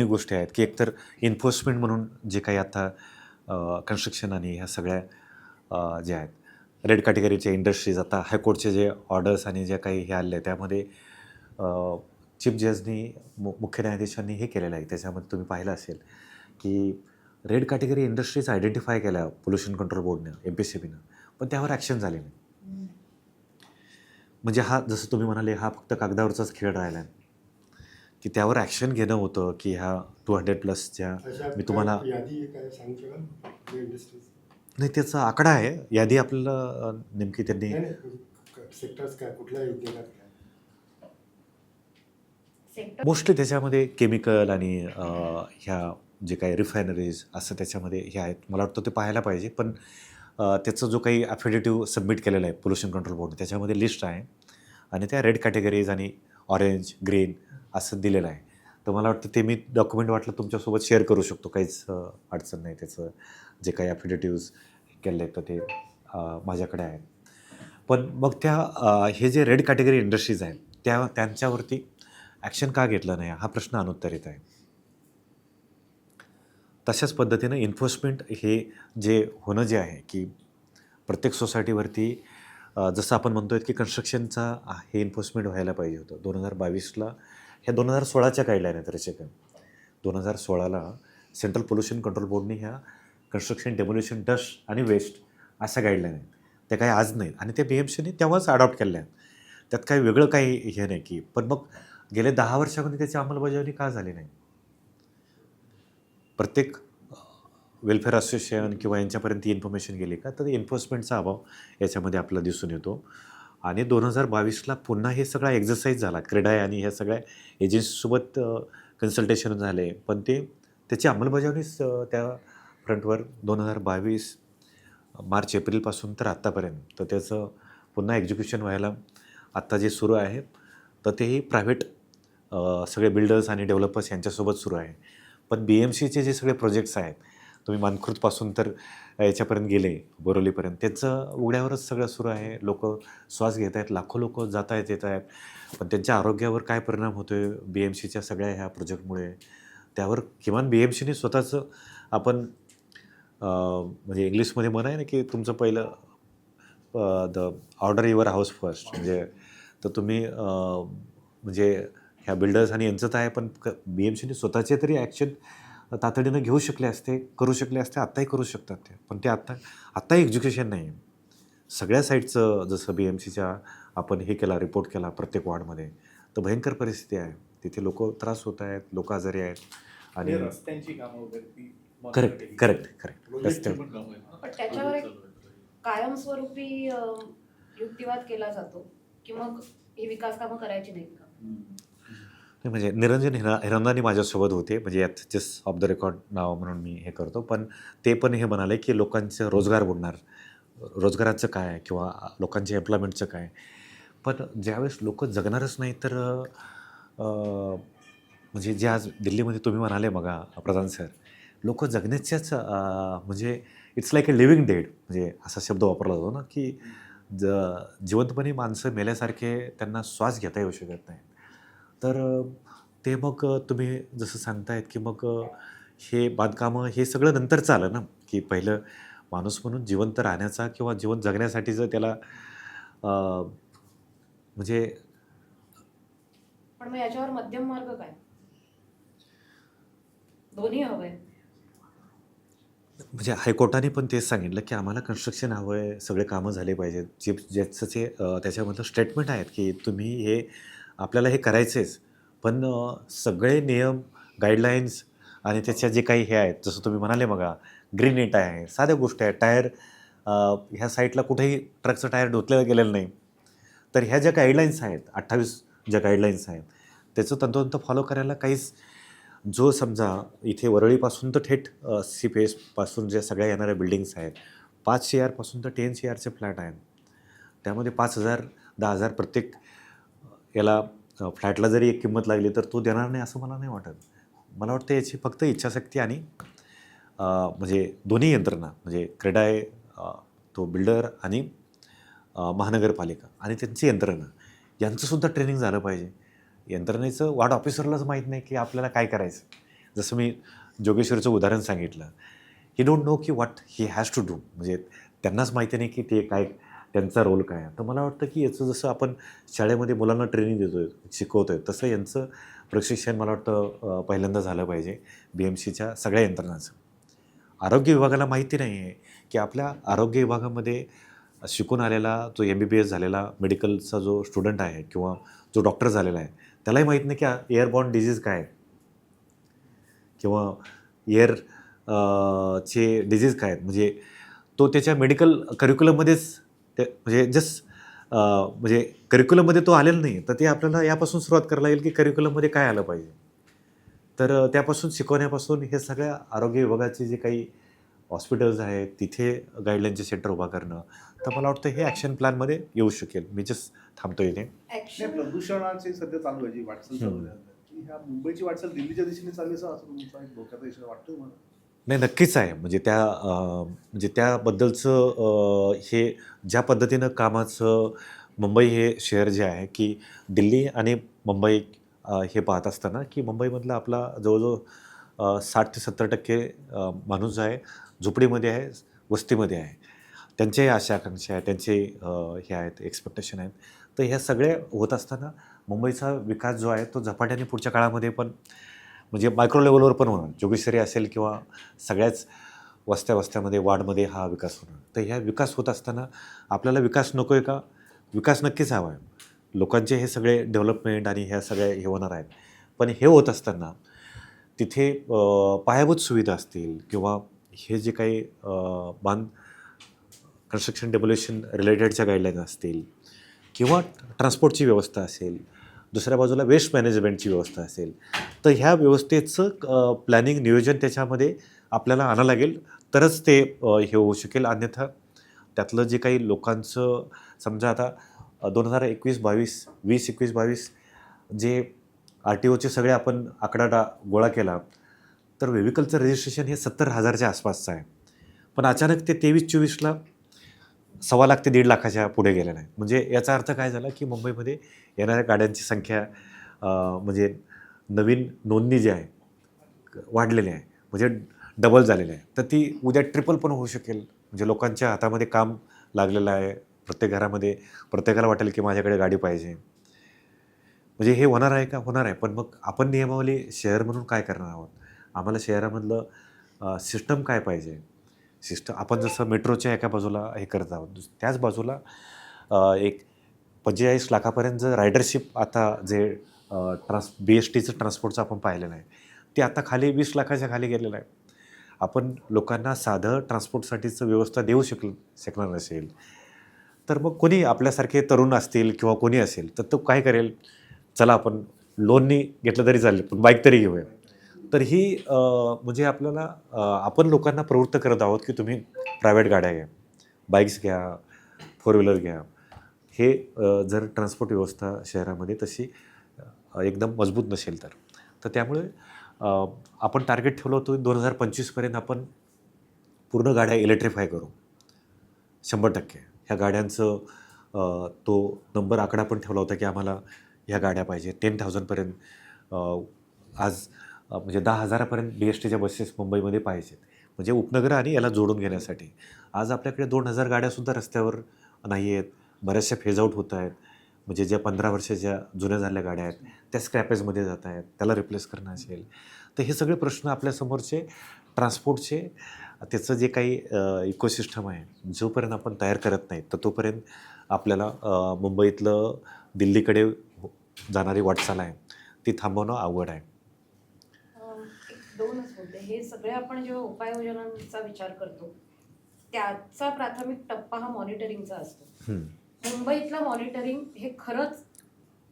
Speaker 1: गोष्टी आहेत की एकतर एन्फोर्समेंट म्हणून जे काही आता कन्स्ट्रक्शन आणि ह्या सगळ्या ज्या आहेत रेड कॅटेगरीचे इंडस्ट्रीज आता हायकोर्टचे जे ऑर्डर्स आणि जे काही हे आले त्यामध्ये चीफ जजनी मुख्य न्यायाधीशांनी हे केलेलं आहे. त्याच्यामध्ये तुम्ही पाहिलं असेल की रेड कॅटेगरी इंडस्ट्रीज आयडेंटिफाय केल्या पोल्युशन कंट्रोल बोर्डनं MPCBनं पण त्यावर ॲक्शन झाली नाही. म्हणजे हा जसं तुम्ही म्हणाले हा फक्त कागदावरचाच खेळ राहिला आहे की त्यावर ॲक्शन घेणं होतं की ह्या 200+ ज्या
Speaker 3: अशा
Speaker 1: मी तुम्हाला
Speaker 3: यादी काय सांगू शकाल इंडस्ट्रीज?
Speaker 1: नाही त्याचा आकडा आहे यादी आपल्याला नेमकी त्यांनी
Speaker 3: सेक्टर्स काय कुठल्या उद्योगात काय?
Speaker 4: सेक्टर
Speaker 1: मोस्टली त्याच्यामध्ये केमिकल आणि ह्या जे काही रिफायनरीज असं त्याच्यामध्ये हे आहेत. मला वाटतं ते पाहायला पाहिजे पण त्याचा जो काही ॲफिडेटिव्ह सबमिट केलेला आहे पोल्युशन कंट्रोल बोर्ड त्याच्यामध्ये लिस्ट आहे आणि त्या रेड कॅटेगरीज आणि ऑरेंज ग्रीन असं दिलेलं आहे. तर मला वाटतं ते मी डॉक्युमेंट वाटलं तुमच्यासोबत शेअर करू शकतो. काहीच अडचण नाही. त्याचं जे काही ॲफिडेटिव्ज केले आहेत तर ते माझ्याकडे आहेत. पण मग हे जे रेड कॅटेगरी इंडस्ट्रीज आहेत त्यांच्यावरती ॲक्शन का घेतलं नाही हा प्रश्न अनुत्तरित आहे. तशाच पद्धतीनं एन्फोर्समेंट हे जे होणं जे आहे की प्रत्येक सोसायटीवरती जसं आपण म्हणतोय की कन्स्ट्रक्शनचा हे एन्फोर्समेंट व्हायला पाहिजे होतं. 2022ला ह्या 2016च्या गाईडलाईन आहेत रचेकन. 2016ला सेंट्रल पोल्युशन कंट्रोल बोर्डने ह्या कन्स्ट्रक्शन डेमोल्युशन डस्ट आणि वेस्ट अशा गाईडलाईन आहेत. त्या काही आज नाहीत आणि त्या BMCने तेव्हाच अडॉप्ट केल्या आहेत. त्यात काही वेगळं काही हे नाही की पण मग गेले 10 वर्षामध्ये त्याची अंमलबजावणी का झाली नाही. प्रत्येक वेलफेअर असोसिएशन किंवा यांच्यापर्यंत ती इन्फॉर्मेशन गेली का तर एन्फोर्समेंटचा अभाव याच्यामध्ये आपला दिसून येतो. आणि 2022ला पुन्हा हे सगळा एक्झरसाईज झाला क्रेडाय आणि ह्या सगळ्या एजन्सीसोबत कन्सल्टेशन झाले पण त्याची अंमलबजावणीच त्या फ्रंटवर 2022 मार्च-एप्रिलपासून तर आत्तापर्यंत तर त्याचं पुन्हा एक्झिक्युशन व्हायला आत्ता जे सुरू आहे तर तेही प्रायव्हेट सगळे बिल्डर्स आणि डेव्हलपर्स यांच्यासोबत सुरू आहे. पण BMCचे जे सगळे प्रोजेक्ट्स आहेत तुम्ही मानखुर्दपासून तर याच्यापर्यंत गेले बोरोलीपर्यंत त्याचं उघड्यावरच सगळं सुरू आहे. लोक श्वास घेत आहेत, लाखो लोक जात आहेत येत आहेत पण त्यांच्या आरोग्यावर काय परिणाम होतो आहे BMCच्या सगळ्या ह्या प्रोजेक्टमुळे त्यावर किमान BMCने स्वतःचं आपण म्हणजे इंग्लिशमध्ये म्हण आहे ना की तुमचं पहिलं the order your house first म्हणजे तर तुम्ही म्हणजे ह्या बिल्डर्स आणि यांचं तर आहे पण BMCने स्वतःचे तरी ॲक्शन तातडीनं घेऊ शकले असते करू शकले असते आत्ताही करू शकतात ते पण ते आत्ताही एक्झिक्युशन नाही आहे. सगळ्या साईडचं जसं BMCच्या आपण हे केला रिपोर्ट केला प्रत्येक वॉर्डमध्ये तर भयंकर परिस्थिती आहे. तिथे लोक त्रास होत आहेत, लोक आजारी आहेत आणि
Speaker 2: रस्त्यांची कामं वगैरे
Speaker 1: करेक्ट रस्ते
Speaker 4: पण त्याच्यावर एक कायमस्वरूपी युक्तिवाद केला जातो की मग ही विकास कामं करायची नाहीत का?
Speaker 1: म्हणजे निरंजन हिरंदानी माझ्यासोबत होते म्हणजे यात जस्ट ऑफ द रेकॉर्ड नाव म्हणून मी हे करतो पण ते पण हे म्हणाले की लोकांचं रोजगार बुडणार रोजगाराचं काय किंवा लोकांच्या एम्प्लॉयमेंटचं काय पण ज्यावेळेस लोक जगणारच नाही तर म्हणजे जे आज दिल्लीमध्ये तुम्ही म्हणाले बघा प्रधान सर, लोक जगण्याच्याच म्हणजे it's like a living dead, म्हणजे असा शब्द वापरला जातो ना की ज जिवंतपणे माणसं मेल्यासारखे त्यांना श्वास घेता येऊ शकत नाही. तर ते मग तुम्ही जसं सांगतायत की मग हे बांधकामं हे सगळं नंतरचं आलं ना, की पहिलं माणूस म्हणून जिवंत राहण्याचा किंवा जीवन जगण्यासाठीचं त्याला म्हणजे
Speaker 4: पण मग याच्यावर मध्यम मार्ग काय? दोन्ही हवंय.
Speaker 1: म्हणजे हायकोर्टाने पण तेच सांगितलं की आम्हाला कन्स्ट्रक्शन हवं आहे, सगळे कामं झाले पाहिजेत. जे ज्याचं जे त्याच्यामधलं स्टेटमेंट आहेत की तुम्ही हे आपल्याला हे करायचंच, पण सगळे नियम, गाईडलाईन्स आणि त्याच्या जे काही हे आहेत, जसं तुम्ही म्हणाले बघा, ग्रीन नेट आहे, साध्या गोष्टी आहेत. टायर ह्या साईडला कुठेही ट्रकचं टायर धुतलेलं गेलेलं नाही. तर ह्या ज्या गाईडलाईन्स आहेत, 28 ज्या गाईडलाईन्स आहेत, त्याचं तंतोतंत फॉलो करायला काहीच, जो समजा इथे वरळीपासून तर थेट CPS ज्या सगळ्या येणाऱ्या बिल्डिंग्स आहेत, 5 CR पासून तर 10 CRचे फ्लॅट आहेत. त्यामध्ये 5,000 10,000 प्रत्येक याला फ्लॅटला जरी एक किंमत लागली तर तो देणार नाही असं मला नाही वाटत. मला वाटतं याची फक्त इच्छाशक्ती आणि म्हणजे दोन्ही यंत्रणा, म्हणजे क्रेडा आहे, तो बिल्डर आणि महानगरपालिका आणि त्यांची यंत्रणा यांचंसुद्धा ट्रेनिंग झालं पाहिजे. यंत्रणेचं वार्ड ऑफिसरलाच माहीत नाही की आपल्याला काय करायचं. जसं मी जोगेश्वरीचं उदाहरण सांगितलं, ही डोंट नो की what he has to do, म्हणजे त्यांनाच माहिती नाही की ते काय, त्यांचा रोल काय आहे. तर मला वाटतं की याचं जसं आपण शाळेमध्ये मुलांना ट्रेनिंग देतो आहे, शिकवतो आहे, तसं यांचं प्रशिक्षण मला वाटतं पहिल्यांदा झालं पाहिजे BMCच्या सगळ्या यंत्रणांचं. आरोग्य विभागाला माहिती नाही आहे की आपल्या आरोग्य विभागामध्ये शिकून आलेला जो MBBS झालेला मेडिकलचा जो स्टुडंट आहे किंवा जो डॉक्टर झालेला आहे, त्यालाही माहीत नाही की एअरबॉर्न डिजीज काय आहे किंवा एअर चे डिजीज काय आहेत. म्हणजे तो त्याच्या मेडिकल करिक्युलममध्येच ते म्हणजे जस्ट म्हणजे करिक्युलममध्ये तो आलेला नाही. तर ते आपल्याला यापासून सुरुवात करायला लागेल की करिक्युलममध्ये काय आलं पाहिजे. तर त्यापासून शिकवण्यापासून हे सगळ्या आरोग्य विभागाचे जे काही हॉस्पिटल्स आहेत तिथे गाईडलाईनचे सेंटर उभा करणं, तर मला वाटतं हे ॲक्शन प्लॅनमध्ये येऊ शकेल. मी जस्ट थांबतो इथे.
Speaker 2: नाही,
Speaker 4: ऍक्शन
Speaker 2: प्रदूषणाची सध्या चालू आहे जी वाटचाल चालू आहे की ह्या मुंबईची वाटचाल दिल्लीच्या दिशेने चालली असं तुमचा एक डोक्याचा विषय वाटतोय मला.
Speaker 1: नाही, नक्कीच आहे. म्हणजे म्हणजे त्याबद्दलचं हे ज्या पद्धतीनं कामाचं मुंबई हे शहर जे आहे की दिल्ली आणि मुंबई हे पाहत असताना की मुंबईमधला आपला जवळजवळ 60 ते 70% माणूस जो आहे झोपडीमध्ये आहे, वस्तीमध्ये आहे. त्यांच्याही आशा आकांक्षा आहेत, त्यांचे हे आहेत, एक्सपेक्टेशन आहेत. तर ह्या सगळ्या होत असताना मुंबईचा विकास जो आहे तो झपाट्याने पुढच्या काळामध्ये पण म्हणजे मायक्रो लेवलवर पण होणार. जोगेश्वरी असेल किंवा सगळ्याच वस्त्यामध्ये वार्डमध्ये हा विकास होणार. तर ह्या विकास होत असताना आपल्याला विकास नको आहे का? विकास नक्कीच हवा आहे. लोकांचे हे सगळे डेव्हलपमेंट आणि ह्या सगळ्या हे होणार आहेत. पण हे होत असताना तिथे पायाभूत सुविधा असतील किंवा हे जे काही कन्स्ट्रक्शन डेमोलेशन रिलेटेडच्या गाईडलाईन असतील किंवा ट्रान्सपोर्टची व्यवस्था असेल, दुसऱ्या बाजूला वेस्ट मॅनेजमेंटची व्यवस्था असेल, तर ह्या व्यवस्थेचं प्लॅनिंग, नियोजन त्याच्यामध्ये आपल्याला आणावं लागेल. तरच ते हे होऊ शकेल. अन्यथा त्यातलं जे काही लोकांचं समजा आता 2021-22 20-21-22 जे RTOचे सगळे आपण आकडा गोळा केला तर व्हेहिकलचं रजिस्ट्रेशन हे 70,000च्या आसपासचं आहे. पण अचानक ते 23-24ला 1.25 लाख ते 1.5 लाखाच्या पुढे गेलेलं आहे. म्हणजे याचा अर्थ काय झाला की मुंबईमध्ये येणाऱ्या गाड्यांची संख्या म्हणजे नवीन नोंदणी जी आहे वाढलेली आहे, म्हणजे डबल झालेली आहे. तर ती उद्या ट्रिपल पण होऊ शकेल. म्हणजे लोकांच्या हातामध्ये काम लागलेलं आहे. प्रत्येक घरामध्ये प्रत्येकाला वाटेल की माझ्याकडे गाडी पाहिजे. म्हणजे हे होणार आहे का? होणार आहे. पण मग आपण नियमावली शहर म्हणून काय करणार आहोत? आम्हाला शहरामधलं सिस्टम काय पाहिजे? आपण जसं मेट्रोच्या एका बाजूला हे करत आहोत, त्याच बाजूला एक 45 लाखापर्यंत जर रायडरशिप आता जे BSTचं ट्रान्सपोर्टचं आपण पाहिलेलं आहे, ते आता खाली 20 लाखाच्या खाली गेलेलं आहे. आपण लोकांना साधं ट्रान्सपोर्टसाठीचं व्यवस्था देऊ शकणार नसेल, तर मग कोणी आपल्यासारखे तरुण असतील किंवा कोणी असेल तर तो काय करेल, चला आपण लोननी घेतलं तरी चालेल पण बाईक तरी घेऊया. तर ही म्हणजे आपल्याला आपण लोकांना प्रवृत्त करत आहोत की तुम्ही प्रायव्हेट गाड्या घ्या, बाईक्स घ्या, 4 व्हीलर घ्या. हे जर ट्रान्सपोर्ट व्यवस्था शहरामध्ये तशी एकदम मजबूत नसेल तर त्यामुळे आपण टार्गेट ठेवलं होतं 2025पर्यंत आपण पूर्ण गाड्या इलेक्ट्रिफाय करू 100%. ह्या गाड्यांचं तो नंबर आकडा पण ठेवला होता की आम्हाला ह्या गाड्या पाहिजे 10,000पर्यंत आज म्हणजे 10,000पर्यंत BSTच्या बसेस मुंबईमध्ये पाहिजेत, म्हणजे उपनगर आणि याला जोडून घेण्यासाठी. आज आपल्याकडे 2,000 गाड्यासुद्धा रस्त्यावर नाही आहेत, बऱ्याचशा फेज आऊट होत आहेत. म्हणजे ज्या 15 वर्षाच्या जुन्या झालेल्या गाड्या आहेत त्या स्क्रॅपेजमध्ये जात आहेत, त्याला रिप्लेस करणं असेल. तर हे सगळे प्रश्न आपल्यासमोरचे ट्रान्सपोर्टचे त्याचं जे काही इकोसिस्टम आहे जोपर्यंत आपण तयार करत नाही तर तोपर्यंत आपल्याला मुंबईतलं दिल्लीकडे जाणारी वाटचाल आहे ती थांबवणं अवघड आहे.
Speaker 4: एक दोनच मुद्दे. हे सगळे आपण जेव्हा उपाययोजनांचा विचार करतो त्याचा प्राथमिक टप्पा हा मॉनिटरिंगचा असतो. मुंबईतलं मॉनिटरिंग हे खरंच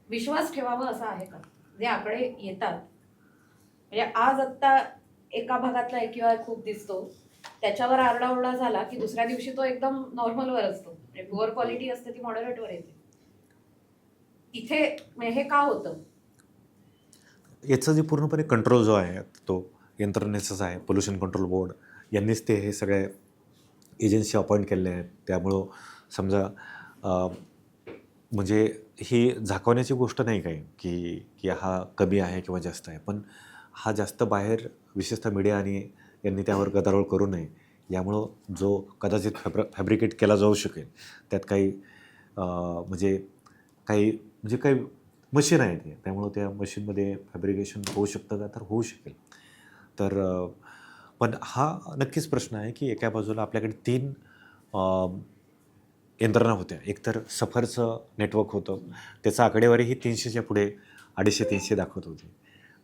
Speaker 4: विश्वास ठेवावं असं आहे का? जे आकडे येतात म्हणजे आज आत्ता एका भागातला AQI खूप दिसतो, त्याच्यावर आरडाओरडा झाला की दुसऱ्या दिवशी तो एकदम नॉर्मलवर असतो, म्हणजे पुअर क्वालिटी असते ती मॉडरेटवर येते. इथे म्हणजे हे का होतं?
Speaker 1: याचं जे पूर्णपणे कंट्रोल जो आहे तो यंत्रणेचाच आहे. पोल्युशन कंट्रोल बोर्ड यांनीच हे सगळे एजन्सी अपॉइंट केले आहेत. त्यामुळं समजा म्हणजे ही झाकवण्याची गोष्ट नाही काही की हा कमी आहे किंवा जास्त आहे, पण हा जास्त बाहेर विशेषतः मीडिया आणि यांनी त्यावर गदारोळ करू नये. यामुळं जो कदाचित फॅब्रिकेट केला जाऊ शकेल त्यात काही म्हणजे काही मशीन आहे ते, त्यामुळं त्या मशीनमध्ये फॅब्रिकेशन होऊ शकतं का? तर होऊ शकेल. तर पण हा नक्कीच प्रश्न आहे की एका बाजूला आपल्याकडे 3 यंत्रणा होत्या. एकतर सफरचं नेटवर्क होतं, त्याचं आकडेवारी ही 300च्या पुढे 250-300 दाखवत होती.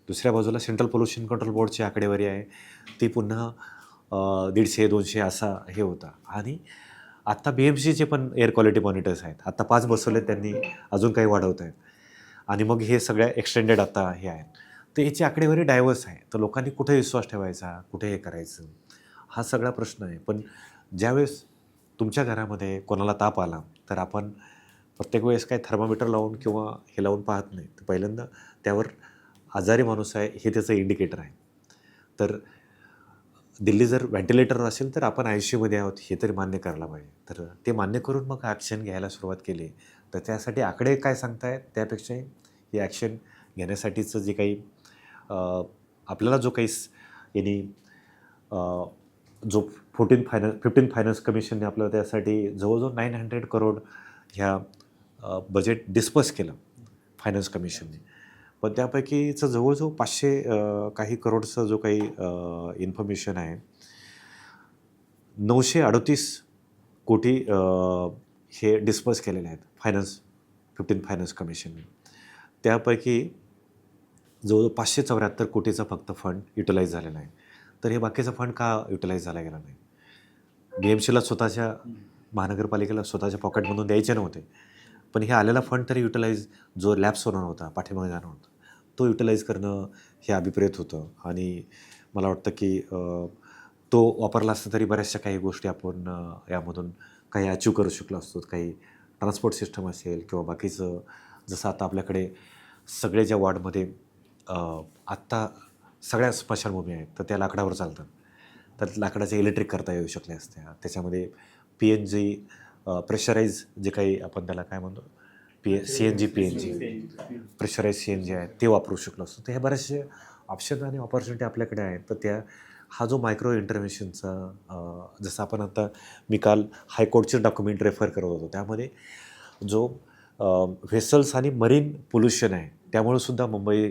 Speaker 1: दुसऱ्या बाजूला सेंट्रल पोल्युशन कंट्रोल बोर्डची आकडेवारी आहे ती पुन्हा 150-200 असा हे होता. आणि आत्ता BMCचे पण एअर क्वालिटी मॉनिटर्स आहेत. आत्ता 5 बसवलेत त्यांनी, अजून काही वाढवत आहेत. आणि मग हे सगळ्या एक्सटेंडेड आता हे आहेत. तर याची आकडेवारी डायव्हर्स आहे. तर लोकांनी कुठे विश्वास ठेवायचा, कुठे हे करायचं, हा सगळा प्रश्न आहे. पण ज्यावेळेस तुमच्या घरामध्ये कोणाला ताप आला तर आपण प्रत्येक वेळेस काय थर्मामीटर लावून किंवा हे लावून पाहत नाही. तर पहिल्यांदा त्यावर आजारी माणूस आहे हे त्याचं इंडिकेटर आहे. तर दिल्ली जर व्हेंटिलेटर असेल तर आपण ICUमध्ये आहोत हे तरी मान्य करायला पाहिजे. तर ते मान्य करून मग ॲक्शन घ्यायला सुरुवात केली. तर त्यासाठी आकडे काय सांगतायत त्यापेक्षाही ही ॲक्शन घेण्यासाठीचं जे काही आपल्याला जो काही यांनी जो 15 फायनान्स कमिशनने आपल्याला त्यासाठी जवळजवळ 900 करोड ह्या बजेट डिस्पर्स केलं फायनान्स कमिशनने. पण त्यापैकीचं जवळजवळ 500 काही करोडचा जो काही इन्फॉर्मेशन आहे 938 कोटी हे डिस्पर्स केलेले आहेत 15 फायनान्स कमिशनने. त्यापैकी जवळजवळ 574 कोटीचा फक्त फंड युटिलाइज झालेला आहे. तर हे बाकीचा फंड का युटिलाइज झाला गेला नाही? BMCला स्वतःच्या महानगरपालिकेला स्वतःच्या पॉकेटमधून द्यायचे नव्हते, पण हे आलेला फंड तरी युटिलाइज जो लॅप्स होणार होता, पाठीमागे जाणार होता, तो युटिलाइज करणं हे अभिप्रेत होतं. आणि मला वाटतं की तो वापरला असता तरी बऱ्याचशा काही गोष्टी आपण यामधून काही अचीव करू शकलो असतो. काही ट्रान्सपोर्ट सिस्टम असेल किंवा बाकीचं, जसं आता आपल्याकडे सगळे ज्या वॉर्डमध्ये आत्ता सगळ्या स्मशानभूमी आहेत तर त्या लाकडावर चालतात, तर लाकडाचे इलेक्ट्रिक करता येऊ शकले असत्या. त्याच्यामध्ये PNG प्रेशराईज जे काही आपण त्याला काय म्हणतो CNG प्रेशराईज CNG आहे ते वापरू शकलो असतो. तर हे बरेचसे ऑप्शन आणि ऑपॉर्च्युनिटी आपल्याकडे आहेत. तर त्या हा जो मायक्रो इंटरव्हेन्शनचा जसं आपण आता मी काल हायकोर्टचे डॉक्युमेंट रेफर करत होतो त्यामध्ये जो व्हेसल्स आणि मरीन पोल्युशन आहे त्यामुळे सुद्धा मुंबई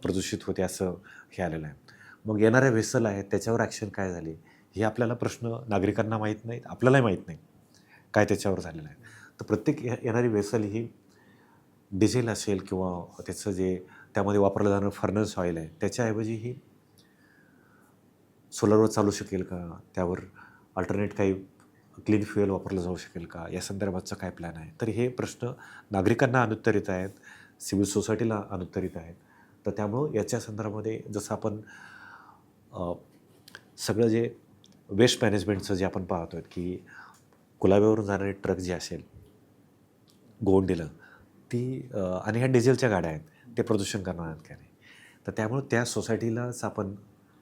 Speaker 1: प्रदूषित होते असं हे आलेलं आहे. मग येणाऱ्या व्हेसल आहेत त्याच्यावर ॲक्शन काय झाली हे आपल्याला प्रश्न नागरिकांना माहीत नाहीत, आपल्यालाही माहीत नाही काय त्याच्यावर झालेलं आहे. तर प्रत्येक येणारी व्हेसल ही डिझेल असेल किंवा त्याचं जे त्यामध्ये वापरलं जाणारं फर्नस ऑइल आहे त्याच्याऐवजी ही सोलरवर चालू शकेल का, त्यावर अल्टरनेट काही क्लीन फ्युएल वापरलं जाऊ शकेल का, या संदर्भाचा काय प्लॅन आहे. तर हे प्रश्न नागरिकांना अनुत्तरित आहेत, सिव्हिल सोसायटीला अनुत्तरित आहेत. तर त्यामुळं याच्या संदर्भामध्ये जसं आपण सगळं जे वेस्ट मॅनेजमेंटचं जे आपण पाहतो की कुलाब्यावरून जाणारे ट्रक जे असेल गोवंडीला ती आणि ह्या डिझेलच्या गाड्या आहेत, ते प्रदूषण करणार आहेत का नाही. तर त्यामुळे त्या सोसायटीलाच आपण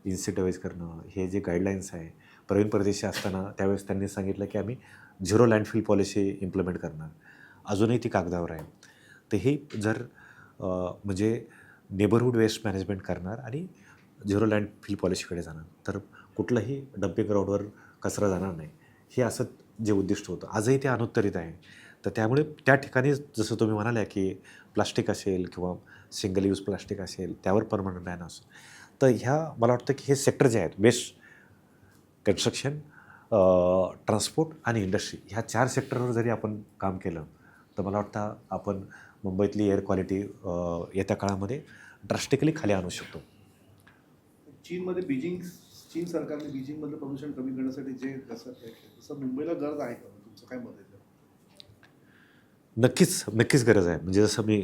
Speaker 1: इन्सेंटिव्हाइज करणं, हे जे गाईडलाईन्स आहे. प्रवीण परदेशी असताना त्यावेळेस त्यांनी सांगितलं की आम्ही झिरो लँडफिल पॉलिसी इम्प्लिमेंट करणार, अजूनही ती कागदावर आहे. तर हे जर म्हणजे नेबरहूड वेस्ट मॅनेजमेंट करणार आणि झिरो लँडफिल पॉलिसीकडे जाणार, तर कुठलंही डम्पिंग ग्राउंडवर कचरा जाणार नाही. हे असं जे उद्दिष्ट होतं आजही ते अनुत्तरित आहे. तर त्यामुळे त्या ठिकाणी जसं तुम्ही म्हणाल्या की प्लास्टिक असेल किंवा सिंगल यूज प्लास्टिक असेल त्यावर परमनंट बॅन असो, तर ह्या मला वाटतं की हे सेक्टर जे आहेत वेस्ट, कन्स्ट्रक्शन, ट्रान्सपोर्ट आणि इंडस्ट्री, ह्या 4 सेक्टरवर जरी आपण काम केलं तर मला वाटतं आपण मुंबईतली एअर क्वालिटी येत्या काळामध्ये ड्रास्टिकली खाली आणू शकतो.
Speaker 2: चीनमध्ये चीन सरकारने बीजिंगमधलं प्रदूषण कमी करण्यासाठी जे कसं केलं तसं मुंबईला गरज आहे का? तुमचं काय मत आहे त्यावर?
Speaker 1: नक्कीच गरज आहे. म्हणजे जसं मी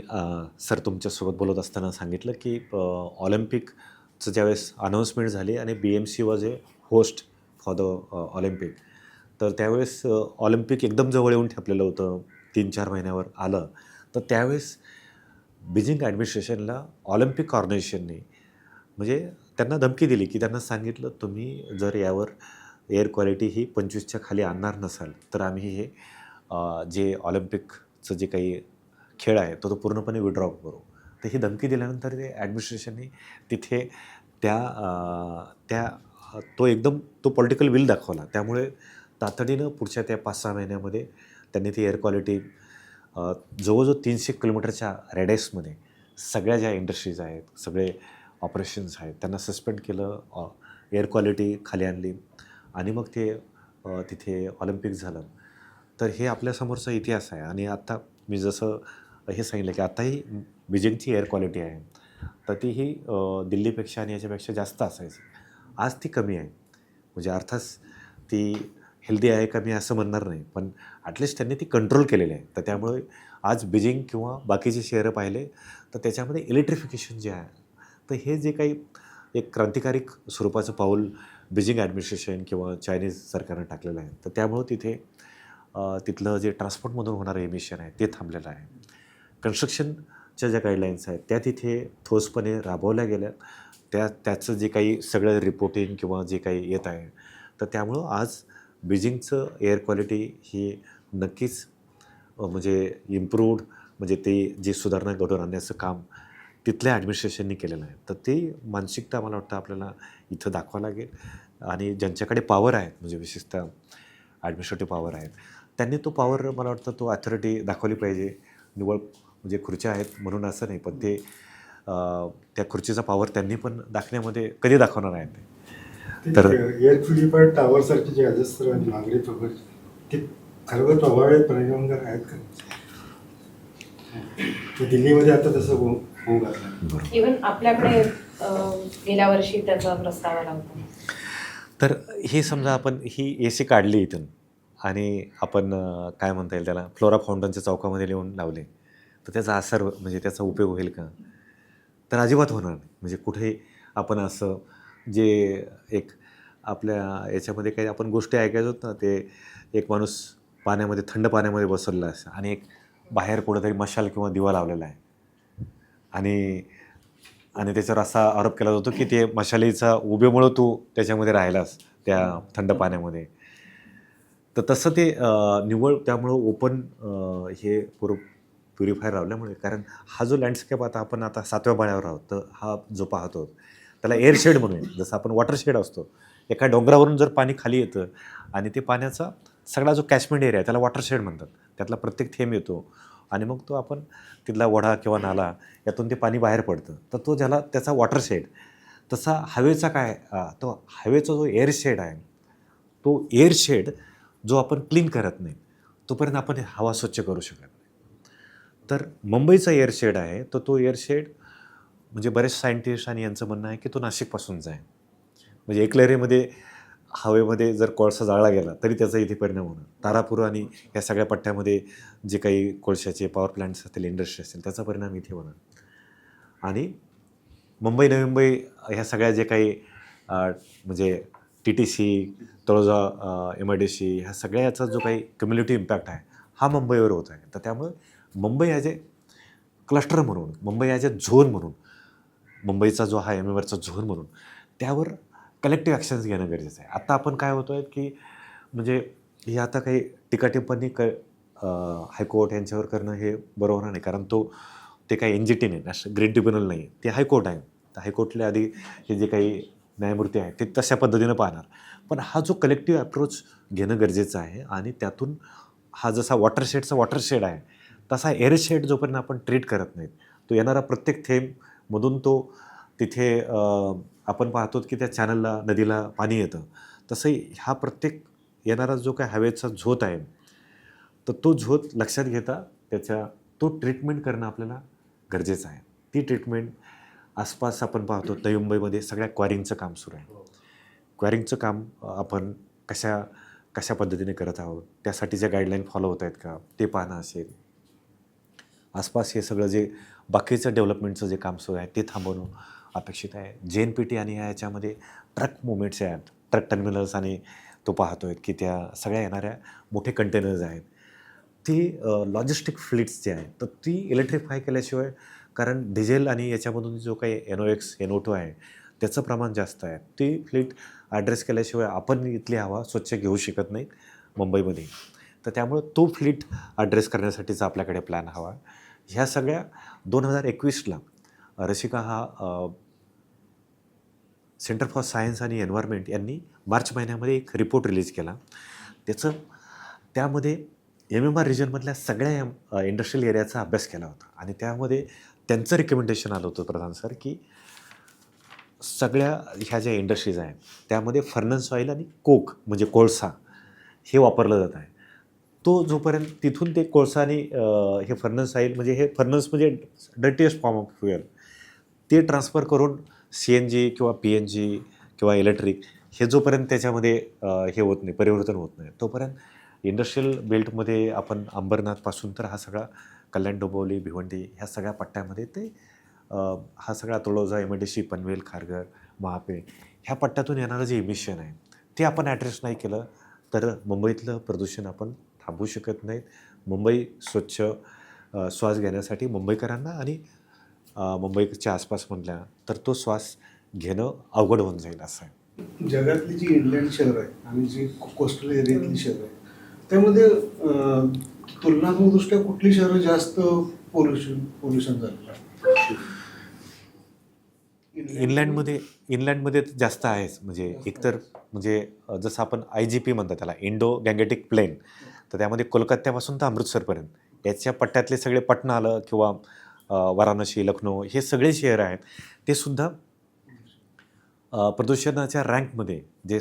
Speaker 1: सर तुमच्यासोबत बोलत असताना सांगितलं की ऑलिम्पिकचं ज्यावेळेस अनाऊन्समेंट झाली आणि BMC was a host for the Olympic, तर त्यावेळेस ऑलिम्पिक एकदम जवळ येऊन ठेपलेलं होतं, 3-4 महिन्यावर आलं. तर त्यावेळेस बीजिंग ॲडमिनिस्ट्रेशनला ऑलिम्पिक ऑर्गनायझेशनने म्हणजे त्यांना धमकी दिली की त्यांना सांगितलं तुम्ही जर यावर एअर क्वालिटी ही 25च्या खाली आणणार नसाल तर आम्ही हे जे ऑलिम्पिकचं जे काही खेळ आहे तो पूर्णपणे विड्रॉ करू. तर ही धमकी दिल्यानंतर ते ॲडमिनिस्ट्रेशनने तिथे त्या तो पॉलिटिकल विल दाखवला. त्यामुळे तातडीनं पुढच्या त्या 5-6 महिन्यामध्ये त्यांनी ती एअर क्वालिटी जवळजवळ 300 किलोमीटरच्या रेडियसमध्ये सगळ्या ज्या इंडस्ट्रीज आहेत, सगळे ऑपरेशन्स आहेत, त्यांना सस्पेंड केलं, एअर क्वालिटी खाली आणली आणि मग ते तिथे ऑलिम्पिक झालं. तर हे आपल्यासमोरचा इतिहास आहे. आणि आत्ता मी जसं हे सांगितलं की आत्ताही बीजिंगची एअर क्वालिटी आहे, तर तीही दिल्लीपेक्षा आणि याच्यापेक्षा जास्त असायची. आज ती कमी आहे. म्हणजे अर्थात ती हेल्दी आहे का मी असं म्हणणार नाही, पण ॲटलिस्ट त्यांनी ती कंट्रोल केलेली आहे. तर त्यामुळे आज बीजिंग किंवा बाकीचे शहरं पाहिले तर त्याच्यामध्ये इलेक्ट्रिफिकेशन जे आहे, तर हे जे काही एक क्रांतिकारी स्वरूपाचं पाऊल बीजिंग ॲडमिनिस्ट्रेशन किंवा चायनीज सरकारनं टाकलेलं आहे. तर त्यामुळं तिथे तिथलं जे ट्रान्सपोर्टमधून होणारं एमिशन आहे ते थांबलेलं आहे. कन्स्ट्रक्शनच्या ज्या गाईडलाईन्स आहेत त्या तिथे ठोसपणे राबवल्या गेल्या. त्याचं जे काही सगळं रिपोर्टिंग किंवा जे काही येत आहे, तर त्यामुळं आज बीजिंगचं एअर क्वालिटी ही नक्कीच म्हणजे इम्प्रूव्ड, म्हणजे ते जे सुधारणा घडवून आणण्याचं काम तिथल्या ॲडमिनिस्ट्रेशननी केलेलं आहे. तर ती मानसिकता मला वाटतं आपल्याला इथं दाखवावं लागेल. आणि ज्यांच्याकडे पॉवर आहेत, म्हणजे विशेषतः ॲडमिनिस्ट्रेटिव्ह पॉवर आहेत, त्यांनी तो पॉवर मला वाटतं तो अथॉरिटी दाखवली पाहिजे. निव्वळ म्हणजे खुर्च्या आहेत म्हणून असं नाही, पण ते त्या खुर्चीचा पॉवर त्यांनी पण दाखवण्यामध्ये कधी दाखवणार आहेत ते. तर
Speaker 3: एअर प्युरिफायर टॉवरसारखी जे अजस्त्र आणि नागरी प्रकल्प ते खरोखर प्रभावित परिणामकार आहेत का? ते दिल्लीमध्ये आता तसं होऊ लागलं.
Speaker 4: इव्हन आपल्याकडे गेल्या वर्षी त्याचा प्रस्ताव आला होता.
Speaker 1: तर हे समजा आपण ही AC काढली इथून आणि आपण काय म्हणता येईल त्याला फ्लोरा फाउंटनच्या चौकामध्ये लिहून लावले, तर त्याचा असर म्हणजे त्याचा उपयोग होईल का? तर अजिबात होणार नाही. म्हणजे कुठेही आपण असं जे एक आपल्या याच्यामध्ये काही आपण गोष्टी ऐकायचो ना, ते एक माणूस पाण्यामध्ये थंड पाण्यामध्ये बसवलेला असं आणि एक बाहेर कुठंतरी मशाल किंवा दिवा लावलेला आहे आणि त्याच्यावर असा आरोप केला जातो की ते मशालीचा उभेमुळं तू त्याच्यामध्ये राहिलास त्या थंड पाण्यामध्ये. तर तसं ते निव्वळ त्यामुळं ओपन हे प्युरिफायर लावल्यामुळे, कारण हा जो लँडस्केप आता 7व्या माळ्यावर आहोत, तर हा जो पाहतो त्याला एअर शेड म्हणूया. जसं आपण वॉटर शेड असतो, एका डोंगरावरून जर पाणी खाली येतं आणि ते पाण्याचा सगळा जो कॅचमेंट एरिया आहे त्याला वॉटर शेड म्हणतात. त्यातला प्रत्येक थेंब येतो आणि मग तो आपण तिथला ओढा किंवा नाला यातून ते पाणी बाहेर पडतं, तर तो त्याचा वॉटर शेड. तसा हवेचा काय तो हवेचा जो एअर शेड आहे, तो एअर शेड जो आपण क्लीन करत नाही तोपर्यंत आपण हवा स्वच्छ करू शकत नाही. तर मुंबईचा एअर शेड आहे, तर तो एअर शेड म्हणजे बरेच सायंटिस्ट आणि यांचं म्हणणं आहे की तो नाशिकपासूनचा आहे. म्हणजे एकलहरीमध्ये हवेमध्ये जर कोळसा जाळला गेला तरी त्याचा इथे परिणाम होणार. तारापूर आणि या सगळ्या पट्ट्यामध्ये जे काही कोळशाचे पॉवर प्लांट्स असतील, इंडस्ट्री असतील, त्याचा परिणाम इथे होणार. आणि मुंबई नवी मुंबई ह्या सगळ्या जे काही म्हणजे TTC, तळोजा MIDC ह्या सगळ्या याचा जो काही कम्युनिटी इम्पॅक्ट आहे हा मुंबईवर होत आहे. तर त्यामुळे मुंबई ॲज ए क्लस्टर म्हणून, मुंबई ॲज ए झोन म्हणून, मुंबईचा जो हा MMRचा झोन म्हणून त्यावर कलेक्टिव्ह ॲक्शन्स घेणं गरजेचं आहे. आता आपण काय होतो आहे की म्हणजे हे आता काही टीकाटिप्पणी हायकोर्ट यांच्यावर करणं हे बरोबर नाही, कारण ते काही NGT नाही, नॅशनल ग्रीन ट्रिब्युनल नाही, ते हायकोर्ट आहे. तर हायकोर्टला आधी हे जे काही न्यायमूर्ती आहेत ते तशा पद्धतीनं पाहणार. पण हा जो कलेक्टिव्ह अप्रोच घेणं गरजेचं आहे आणि त्यातून हा जसा वॉटरशेड आहे तसा एअरशेड जोपर्यंत आपण ट्रीट करत नाहीत, तो येणारा प्रत्येक थेंबमधून तो तिथे आपण पाहतो की त्या चॅनलला, नदीला पाणी येतं. तसंही हा प्रत्येक येणारा जो काय हवेचा झोत आहे, तर तो झोत लक्षात घेता तो ट्रीटमेंट करणं आपल्याला गरजेचं आहे. ती ट्रीटमेंट आसपास आपण पाहतो नवी मुंबईमध्ये सगळ्या क्वारिंगचं काम सुरू आहे. क्वारिंगचं काम आपण कशा पद्धतीने करत आहोत, त्यासाठीच्या गाईडलाईन फॉलो होत आहेत का, ते पाहणं असेल. आसपास हे सगळं जे बाकीचं डेव्हलपमेंटचं जे काम सुरू आहे ते थांबवणं अपेक्षित आहे. JNPT आणि याच्यामध्ये ट्रक मुवमेंट्स आहेत, ट्रक टर्मिनल्स आणि तो पाहतो आहे की त्या सगळ्या येणाऱ्या मोठे कंटेनर्स आहेत, ती लॉजिस्टिक फ्लीट्स जे आहेत तर ती इलेक्ट्रिफाय केल्याशिवाय, कारण डिझेल आणि याच्यामधून जो काही NOx NO2 आहे त्याचं प्रमाण जास्त आहे, ती फ्लीट ॲड्रेस केल्याशिवाय आपण इथली हवा स्वच्छ घेऊ शकत नाही मुंबईमध्ये. तर त्यामुळं तो फ्लीट ॲड्रेस करण्यासाठीचा आपल्याकडे प्लॅन हवा. ह्या सगळ्या 2021ला रसिका हा सेंटर फॉर सायन्स आणि एन्व्हायरमेंट यांनी मार्च महिन्यामध्ये एक रिपोर्ट रिलीज केला. त्यामध्ये MMR रिजनमधल्या सगळ्या इंडस्ट्रियल एरियाचा अभ्यास केला होता आणि त्यामध्ये त्यांचं रिकमेंडेशन आलं होतं प्रधान सर की सगळ्या ह्या ज्या इंडस्ट्रीज आहेत त्यामध्ये फर्नस ऑइल आणि कोक म्हणजे कोळसा हे वापरलं जात आहे. तो जोपर्यंत तिथून ते कोळसा आणि हे फर्नस ऑइल म्हणजे हे फर्नस म्हणजे डर्टीएस्ट फॉर्म ऑफ फ्युएल, ते ट्रान्सफर करून CNG किंवा PNG किंवा इलेक्ट्रिक हे जोपर्यंत त्याच्यामध्ये हे होत नाही, परिवर्तन होत नाही, तोपर्यंत इंडस्ट्रियल बेल्टमध्ये आपण अंबरनाथपासून तर हा सगळा कल्याण, डोंबिवली, भिवंडी ह्या सगळ्या पट्ट्यामध्ये ते हा सगळा तळोजा, MIDC, पनवेल, खारघर, महापे ह्या पट्ट्यातून येणारं जे इमिशन आहे ते आपण ॲड्रेस नाही केलं तर मुंबईतलं प्रदूषण आपण थांबवू शकत नाहीत. मुंबई स्वच्छ श्वास घेण्यासाठी मुंबईकरांना आणि मुंबईच्या आसपास म्हटल्या तर तो श्वास घेणं अवघड होऊन जाईल असं आहे.
Speaker 2: जगातली जी इनलँड शहरं आहे आणि जी कोस्टल एरियातली शहरं आहे त्यामध्ये तुलनात्मक कुठली शहरं जास्त पोल्युशन झालेलं आहे?
Speaker 1: इनलँडमध्ये जास्त आहेच. म्हणजे एकतर म्हणजे जसं आपण IGP म्हणतात त्याला, इंडो गँगेटिक प्लेन, तर त्यामध्ये कोलकात्यापासून तर अमृतसरपर्यंत याच्या पट्ट्यातले सगळे पटना आलं किंवा वाराणसी, लखनौ हे सगळे शहर आहेत ते सुद्धा प्रदूषणाच्या रँकमध्ये जे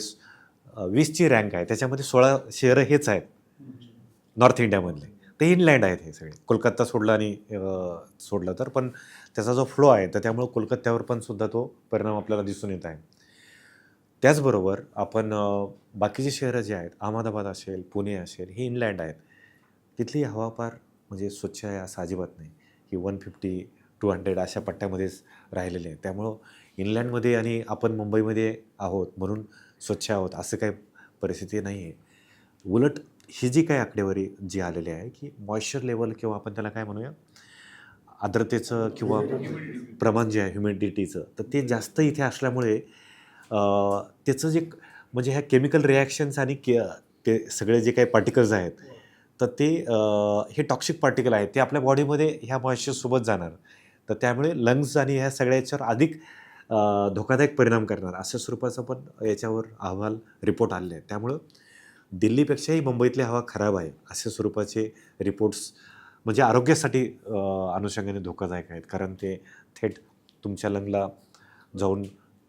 Speaker 1: 20ची रँक आहे त्याच्यामध्ये 16 शहरं हेच आहेत नॉर्थ इंडियामधले. ते इनलँड आहेत हे सगळे. कोलकाता सोडलं तर पण त्याचा जो फ्लो आहे तर त्यामुळं कोलकात्यावर पण सुद्धा तो परिणाम आपल्याला दिसून येत आहे. त्याचबरोबर आपण बाकीची शहरं जी आहेत, अहमदाबाद असेल, पुणे असेल, ही इनलँड आहेत. तिथली हवा फार म्हणजे स्वच्छ आहे असं अजिबात नाही. ही 150-200 अशा पट्ट्यामध्येच राहिलेले आहे. त्यामुळं इनलँडमध्ये आणि आपण मुंबईमध्ये आहोत म्हणून स्वच्छ आहोत असं काही परिस्थिती नाही आहे. उलट ही जी काही आकडेवारी जी आलेली आहे की मॉइश्चर लेवल किंवा आपण त्याला काय म्हणूया आर्द्रतेचं किंवा प्रमाण जे आहे ह्युमिडिटीचं, तर ते जास्त इथे असल्यामुळे त्याचं जे म्हणजे ह्या केमिकल रिॲक्शन्स आणि ते सगळे जे काही पार्टिकल्स आहेत तर ते हे टॉक्सिक पार्टिकल आहेत ते आपल्या बॉडीमध्ये ह्या मॉइश्चरसोबत जाणार, तर त्यामुळे लंग्स आणि ह्या सगळ्या याच्यावर अधिक धोकादायक परिणाम करणार अशा स्वरूपाचा पण याच्यावर अहवाल रिपोर्ट आलेले आहेत. त्यामुळं दिल्लीपेक्षाही मुंबईतली हवा खराब आहे अशा स्वरूपाचे रिपोर्ट्स म्हणजे आरोग्यासाठी अनुषंगाने धोकादायक आहेत, कारण ते थेट तुमच्या लंगला जाऊन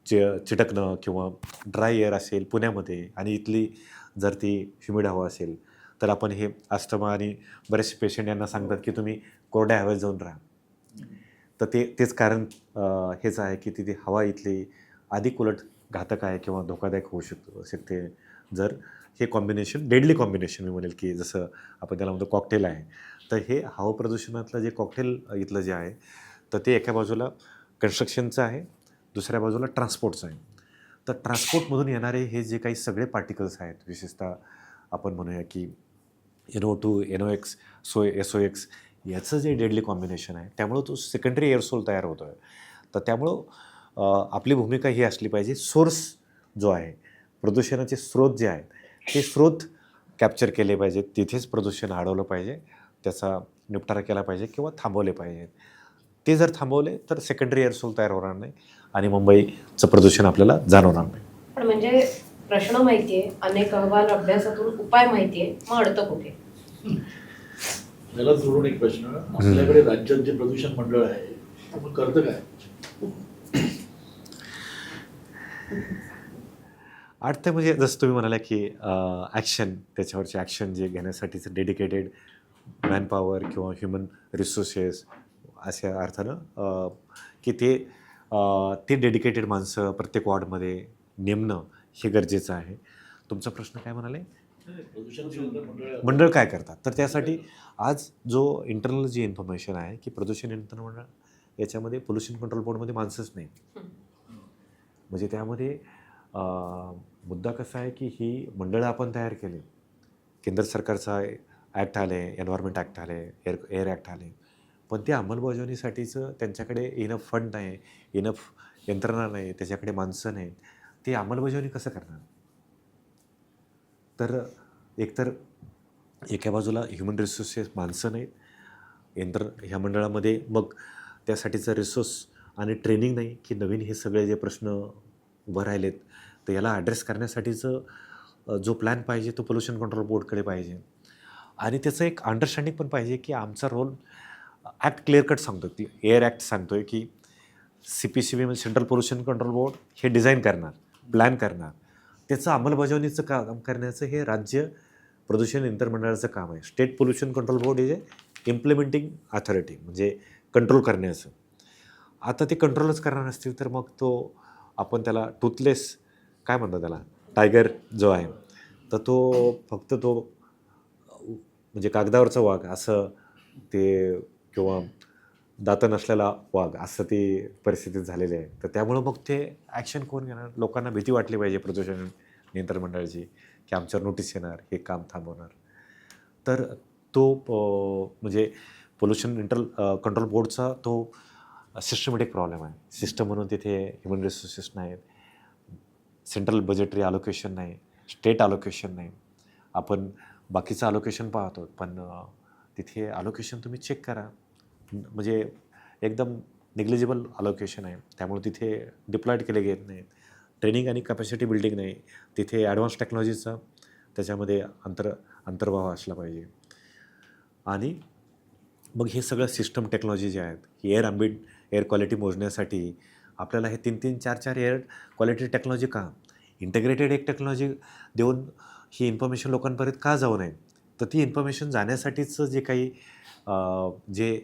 Speaker 1: चिटकणं किंवा ड्राय एअर असेल पुण्यामध्ये आणि इथली जर ती ह्युमिड हवा असेल तर आपण हे अस्थमा आणि बरेचसे पेशंट यांना सांगतात की तुम्ही कोरड्या हवेत जाऊन राहा. तर तेच कारण हेच आहे की तिथे हवा इथली अधिक उलट घातक आहे किंवा धोकादायक होऊ शकते जर हे कॉम्बिनेशन डेडली कॉम्बिनेशन मी म्हणेल की जसं आपण त्याला म्हणतो कॉकटेल आहे. तर हे हवा प्रदूषणातलं जे कॉकटेल इथलं जे आहे तर ते एका बाजूला कन्स्ट्रक्शनचं आहे, दुसऱ्या बाजूला ट्रान्सपोर्टचं आहे. तर ट्रान्सपोर्टमधून येणारे हे जे काही सगळे पार्टिकल्स आहेत, विशेषतः आपण म्हणूया की NO2, NOx, SOx याचं जे डेडली कॉम्बिनेशन आहे त्यामुळं तो सेकंडरी एअरसोल तयार होतो आहे. तर त्यामुळं आपली भूमिका ही असली पाहिजे, सोर्स जो आहे प्रदूषणाचे स्रोत जे आहेत ते स्रोत कॅप्चर केले पाहिजेत, तिथेच प्रदूषण अडवलं पाहिजे, त्याचा निपटारा केला पाहिजे किंवा थांबवले पाहिजेत. ते जर थांबवले तर सेकंडरी एअरसोल तयार होणार नाही आणि मुंबईचं प्रदूषण आपल्याला जाणवणार नाही.
Speaker 4: पण म्हणजे प्रश्न माहितीये, अनेक अहवाल अभ्यासातून उपाय माहितीये, मग अडतं कुठे?
Speaker 5: याला जोडून एक प्रश्न, आपल्याकडे राज्यात जे प्रदूषण मंडळ आहे ते मग करतं काय?
Speaker 1: आठतं म्हणजे जसं तुम्ही म्हणाला की ॲक्शन, त्याच्यावरचे ॲक्शन जे घेण्यासाठीचं डेडिकेटेड मॅनपॉवर किंवा ह्युमन रिसोर्सेस अशा अर्थानं की ते डेडिकेटेड माणसं प्रत्येक वॉर्डमध्ये नेमणं हे गरजेचं आहे. तुमचा प्रश्न काय म्हणाले?
Speaker 5: प्रदूषण नियंत्रण मंडळ
Speaker 1: मंडळ काय करतात? तर त्यासाठी आज जो इंटरनल जी इन्फॉर्मेशन आहे की प्रदूषण नियंत्रण मंडळ याच्यामध्ये पोल्युशन कंट्रोल बोर्डमध्ये माणसंच नाही. म्हणजे त्यामध्ये मुद्दा कसा आहे की ही मंडळं आपण तयार केली, केंद्र सरकारचा ॲक्ट आले, एन्व्हायरमेंट ॲक्ट आले, एअर ॲक्ट आले, पण ते अंमलबजावणीसाठीचं त्यांच्याकडे इनफ फंड नाही, इनफ यंत्रणा नाही, त्याच्याकडे माणसं नाहीत. ते अंमलबजावणी कसं करणार? तर एकतर एका बाजूला ह्युमन रिसोर्सेस माणसं नाहीत, ह्या मंडळामध्ये मग त्यासाठीचं रिसोर्स आणि ट्रेनिंग नाही की नवीन हे सगळे जे प्रश्न उभं राहिलेत तर याला ॲड्रेस करण्यासाठीचं जो प्लॅन पाहिजे तो पोल्युशन कंट्रोल बोर्डकडे पाहिजे आणि त्याचं एक अंडरस्टँडिंग पण पाहिजे की आमचा रोल ॲक्ट क्लिअर कट सांगतो की एअर ॲक्ट सांगतो आहे की CPCB म्हणजे सेंट्रल पोल्युशन कंट्रोल बोर्ड हे डिझाईन करणार, प्लॅन करणार, त्याचं अंमलबजावणीचं काम करण्याचं हे राज्य प्रदूषण नियंत्रण मंडळाचं काम आहे. State pollution control board is a implementing authority, म्हणजे कंट्रोल करण्याचं. आता ते कंट्रोलच करणार नसतील तर मग तो आपण त्याला टूथलेस काय म्हणतात त्याला, टायगर जो आहे तर तो फक्त तो म्हणजे कागदावरचा वाघ असं ते किंवा दातं नसलेला वाघ असं ती परिस्थिती झालेली आहे. तर त्यामुळं मग ते ॲक्शन कोण घेणार? लोकांना भीती वाटली पाहिजे प्रदूषण नियंत्रण मंडळाची की आमच्यावर नोटीस येणार, हे काम थांबवणार. तर तो म्हणजे पोल्युशन कंट्रोल बोर्डचा तो सिस्टमॅटिक प्रॉब्लेम आहे. सिस्टम म्हणून तिथे ह्युमन रिसोर्सेस नाहीत, सेंट्रल बजेटरी अलोकेशन नाही, स्टेट अलोकेशन नाही. आपण बाकीचं अलोकेशन पाहतो पण तिथे अलोकेशन तुम्ही चेक करा, म्हणजे एकदम निग्लिजिबल अलोकेशन आहे. त्यामुळे तिथे डिप्लॉयड केले गेले नाहीत. ट्रेनिंग आणि कॅपॅसिटी बिल्डिंग नाही. तिथे ॲडव्हान्स टेक्नॉलॉजीचा त्याच्यामध्ये अंतर्भाव असला पाहिजे. आणि मग हे सगळं सिस्टम टेक्नॉलॉजी जे आहेत एअर क्वालिटी मोजण्यासाठी आपल्याला हे 3-3, 4-4 एअर क्वालिटी टेक्नॉलॉजी का? इंटिग्रेटेड एक टेक्नॉलॉजी देऊन ही इन्फॉर्मेशन लोकांपर्यंत का जाऊ नये? तर ती इन्फॉर्मेशन जाण्यासाठीचं जे काही जे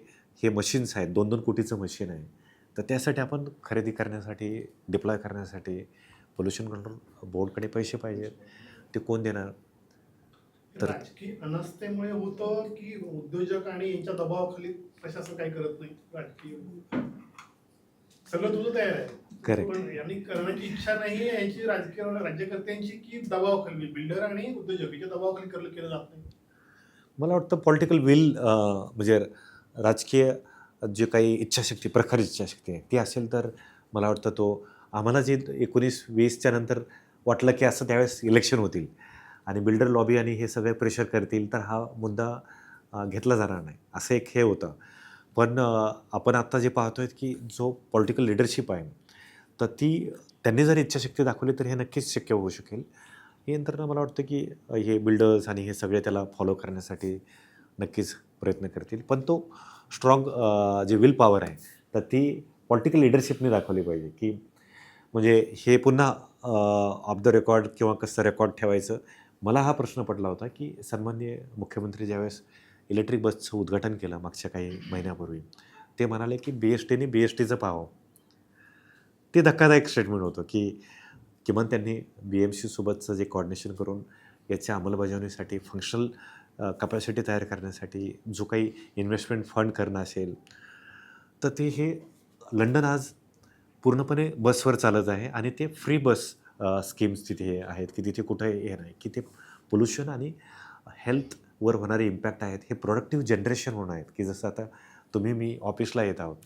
Speaker 1: हे मशीन्स आहेत, 2-2 कोटीचं मशीन आहे, तर त्यासाठी आपण खरेदी करण्यासाठी, डिप्लॉय करण्यासाठी पोल्युशन कंट्रोल बोर्डकडे पैसे पाहिजेत. ते कोण देणार? तर
Speaker 2: राजकीय अनास्थेमुळे होतं की उद्योजक आणि यांच्या दबावाखाली प्रशासन काही करत नाही? राजकीय सगळं तुझं तयार आहे,
Speaker 1: Correct.
Speaker 2: पण यांनी करण्याची इच्छा नाही यांची राजकीय राज्यकर्त्यांची, की दबावाखाली बिल्डर आणि उद्योजकांच्या दबावाखाली केलं जात नाही?
Speaker 1: मला वाटतं पॉलिटिकल विल म्हणजे राजकीय जे काही इच्छाशक्ती, प्रखर इच्छाशक्ती आहे ती असेल तर मला वाटतं तो आम्हाला जे 19-20च्या नंतर वाटलं की असं त्यावेळेस इलेक्शन होतील आणि बिल्डर लॉबी आणि हे सगळे प्रेशर करतील तर हा मुद्दा घेतला जाणार नाही, असं एक हे होतं. पण आपण आत्ता जे पाहतो आहे की जो पॉलिटिकल लिडरशिप आहे तर त्यांनी जर इच्छाशक्ती दाखवली तर हे नक्कीच शक्य होऊ शकेल. ही यंत्रणा मला वाटतं की हे बिल्डर्स आणि हे सगळे त्याला फॉलो करण्यासाठी नक्कीच प्रयत्न करतील. पण तो स्ट्रॉंग जे विल पॉवर आहे तर ती पॉलिटिकल लिडरशिपने दाखवली पाहिजे की म्हणजे हे पुन्हा ऑफ द रेकॉर्ड किंवा कसं रेकॉर्ड ठेवायचं. मला हा प्रश्न पडला होता की सन्माननीय मुख्यमंत्री ज्यावेळेस इलेक्ट्रिक बसचं उद्घाटन केलं मागच्या काही महिन्यापूर्वी, ते म्हणाले की BSTने BSTचं पाहावं. ते धक्कादायक स्टेटमेंट होतं की किमान त्यांनी BMC सोबतचं जे कॉर्डिनेशन करून याच्या अंमलबजावणीसाठी फंक्शनल कपॅसिटी तयार करण्यासाठी जो काही इन्व्हेस्टमेंट फंड करणं असेल तर ते हे लंडन आज पूर्णपणे बसवर चालत आहे आणि ते फ्री बस स्कीम्स तिथे आहेत की तिथे कुठे हे नाही की ते पोल्युशन आणि हेल्थ वर होणारे इम्पॅक्ट आहेत हे प्रोडक्टिव्ह जनरेशन म्हणून आहेत, की जसं आता तुम्ही मी ऑफिसला येत आहोत,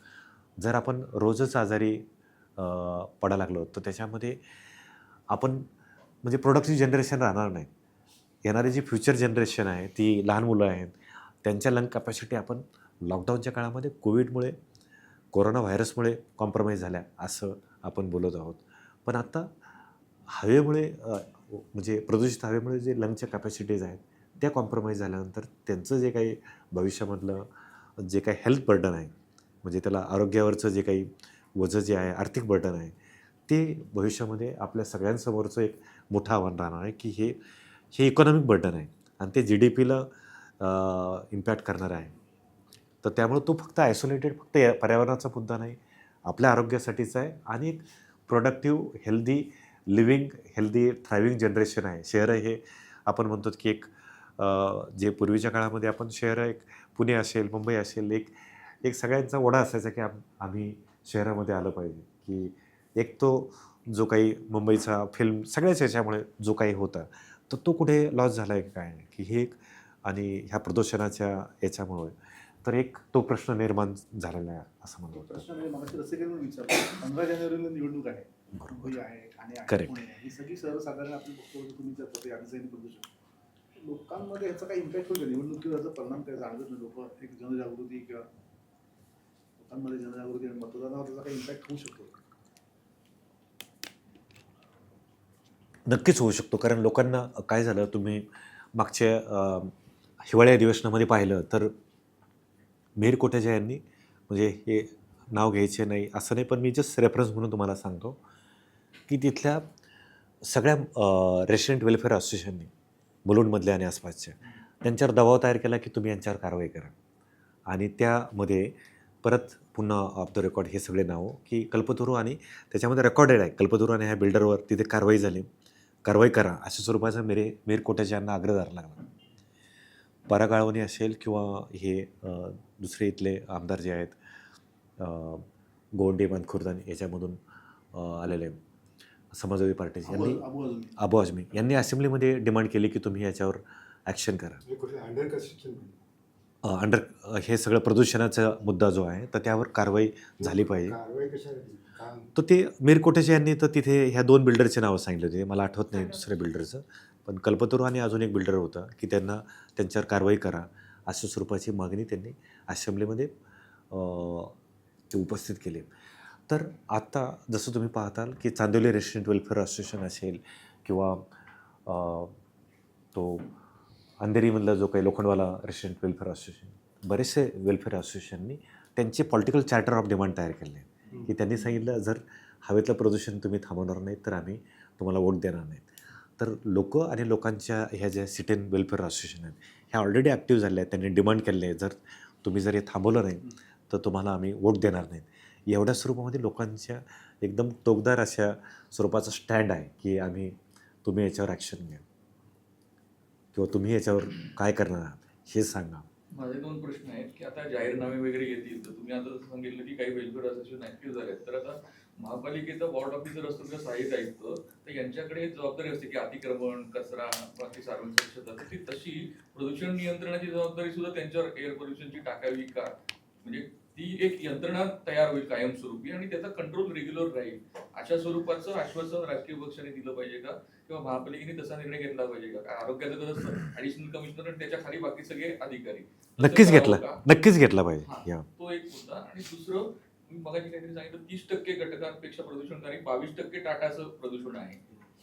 Speaker 1: जर आपण रोजच आजारी पडायला लागलो तर त्याच्यामध्ये आपण म्हणजे प्रोडक्टिव्ह जनरेशन राहणार नाही. येणारी जी फ्युचर जनरेशन आहे ती लहान मुलं आहेत, त्यांच्या लंग कॅपॅसिटी आपण लॉकडाऊनच्या काळामध्ये कोविडमुळे कोरोना व्हायरसमुळे कॉम्प्रोमाइज झाल्या असं आपण बोलत आहोत. पण आता हवेमुळे म्हणजे प्रदूषित हवेमुळे जे लंगच्या कॅपॅसिटीज आहेत त्या कॉम्प्रोमाइज झाल्यानंतर त्यांचं जे काही भविष्यामधलं जे काही हेल्थ बर्डन आहे, म्हणजे त्याला आरोग्यावरचं जे काही वजन जे आहे, आर्थिक बर्डन आहे, ते भविष्यामध्ये आपल्या सगळ्यांसमोरचं एक मोठं आव्हान राहणार आहे, की हे इकॉनॉमिक बर्डन आहे आणि ते GDPला इम्पॅक्ट करणार आहे. तर त्यामुळे तो फक्त आयसोलेटेड फक्त पर्यावरणाचा मुद्दा नाही, आपल्या आरोग्यासाठीचा आहे आणि एक productive healthy living healthy thriving generation आहे. शहरं हे आपण म्हणतो की एक जे पूर्वीच्या काळामध्ये आपण शहरं एक पुणे असेल, मुंबई असेल, एक सगळ्यांचा ओढा असायचा की आम्ही शहरामध्ये आलं पाहिजे, की एक तो जो काही मुंबईचा फिल्म सगळ्याच याच्यामुळे जो काही होता तर तो कुठे लॉस झाला आहे काय, की हे एक आणि ह्या प्रदूषणाच्या याच्यामुळे तर एक तो प्रश्न निर्माण झालेला आहे असं मला वाटतं.
Speaker 2: प्रश्न म्हणजे मला रसिकांना विचारतो, 15 जानेवारीला निवडणूक आहे,
Speaker 1: बरोबर.
Speaker 2: मुंबई आहे, ठाणे आहे,
Speaker 1: Correct.
Speaker 2: पुणे आहे, ही सगळी सर्वसाधारण आपण बघतो की तुम्ही जर ते आधीच प्रदूषण लोकांमध्ये याचा काही इम्पॅक्ट होईल, निवडणुकीवर याचा परिणाम काय जाणवत नाही, लोक एक जनजागृती किंवा लोकांमध्ये जनजागृती आणि मतदानावर त्याचा काही इम्पॅक्ट होऊ शकतो?
Speaker 1: नक्कीच होऊ शकतो, कारण लोकांना काय झालं, तुम्ही मागच्या हिवाळी अधिवेशनामध्ये पाहिलं तर मेहर कोटेचा यांनी म्हणजे हे नाव घ्यायचे नाही असं नाही, पण मी जस्ट रेफरन्स म्हणून तुम्हाला सांगतो की तिथल्या सगळ्या रेसिडेंट वेलफेअर असोसिएशननी मुलुंडमधल्या आणि आसपासच्या त्यांच्यावर दबाव तयार केला की तुम्ही यांच्यावर कारवाई करा. आणि त्यामध्ये परत पुन्हा ऑफ द रेकॉर्ड हे सगळे नावं की कल्पतरू आणि त्याच्यामध्ये रेकॉर्डेड आहे, कल्पतरू आणि ह्या बिल्डरवर तिथे कारवाई झाली, कारवाई करा अशा स्वरूपाचा मेहर कोटेचा यांना आग्रह धरावा लागला. परागाळवणी असेल किंवा हे दुसरे इथले आमदार जे आहेत गोंडे मनखुर्द याच्यामधून आलेले समाजवादी पार्टीचे यांनी अबू आझमी यांनी असेंब्लीमध्ये डिमांड केली की तुम्ही याच्यावर ॲक्शन करा.
Speaker 3: अंडर कन्स्ट्रक्शन
Speaker 1: हे सगळं प्रदूषणाचा मुद्दा जो आहे तर त्यावर कारवाई झाली पाहिजे.
Speaker 3: कारवाई कशासाठी काम
Speaker 1: तर ते मेहर कोटेचा यांनी तर तिथे ह्या 2 बिल्डरचे नावं सांगितले होते, मला आठवत नाही दुसऱ्या बिल्डरचं, पण कल्पतरू आणि अजून एक बिल्डर होता की त्यांच्यावर कारवाई करा अशा स्वरूपाची मागणी त्यांनी असेंब्लीमध्ये ते उपस्थित केली. तर आता जसं तुम्ही पाहताल की चांदिवली रेसिडेंट वेलफेअर असोसिएशन असेल किंवा तो अंधेरीमधला जो काही लोखंडवाला रेसिडेंट वेलफेअर असोसिएशन, बरेचसे वेलफेअर असोसिएशननी त्यांचे पॉलिटिकल चार्टर ऑफ डिमांड तयार केले आहे की त्यांनी सांगितलं जर हवेतलं प्रदूषण तुम्ही थांबवणार नाहीत तर आम्ही तुम्हाला वोट देणार नाहीत. तर लोक आणि लोकांच्या ह्या ज्या सिटीन वेलफेअर असोसिएशन आहेत ह्या ऑलरेडी ॲक्टिव्ह झाल्या आहेत, त्यांनी डिमांड केले आहे जर तुम्ही जर हे थांबवलं नाही तर तुम्हाला आम्ही वोट देणार नाहीत. एवढ्या स्वरूपामध्ये लोकांच्या एकदम टोकदार अशा स्वरूपाचा स्टँड आहे की तुम्ही याच्यावर ॲक्शन घ्या किंवा तुम्ही याच्यावर काय करणार आहात हे सांगा.
Speaker 6: माझे 2 प्रश्न आहेत की आता जाहीरनामे वगैरे येतील तर तुम्ही आता जसं सांगितलं की काही वेलफेअर असोसिएशन ॲक्टिव्ह झाले आहेत, तर आता महापालिकेचा वॉर्ड ऑफिसर असतो किंवा सहाय्यक आयुक्त तर यांच्याकडे जबाबदारी असते की अतिक्रमण, कचरा, बाकी सार्वजनिक स्वच्छता, तर ती तशी प्रदूषण नियंत्रणाची जबाबदारी सुद्धा त्यांच्यावर एअर पोल्युशनची टाकावी का? म्हणजे ती एक यंत्रणा तयार होईल कायमस्वरूपी आणि त्याचा कंट्रोल रेग्युलर राहील अशा स्वरूपाचं आश्वासन राजकीय पक्षाने दिलं पाहिजे का, किंवा महापालिकेने तसा निर्णय घेतला पाहिजे का? आरोग्याचं कसं ॲडिशनल कमिशनर आणि त्याच्या खाली बाकी सगळे अधिकारी
Speaker 1: नक्कीच घेतला पाहिजे.
Speaker 6: तो एक मुद्दा. आणि दुसरं, मी मगाशी काहीतरी सांगितलं 30% घटकांपेक्षा प्रदूषणकारी 22% टाटाचं प्रदूषण आहे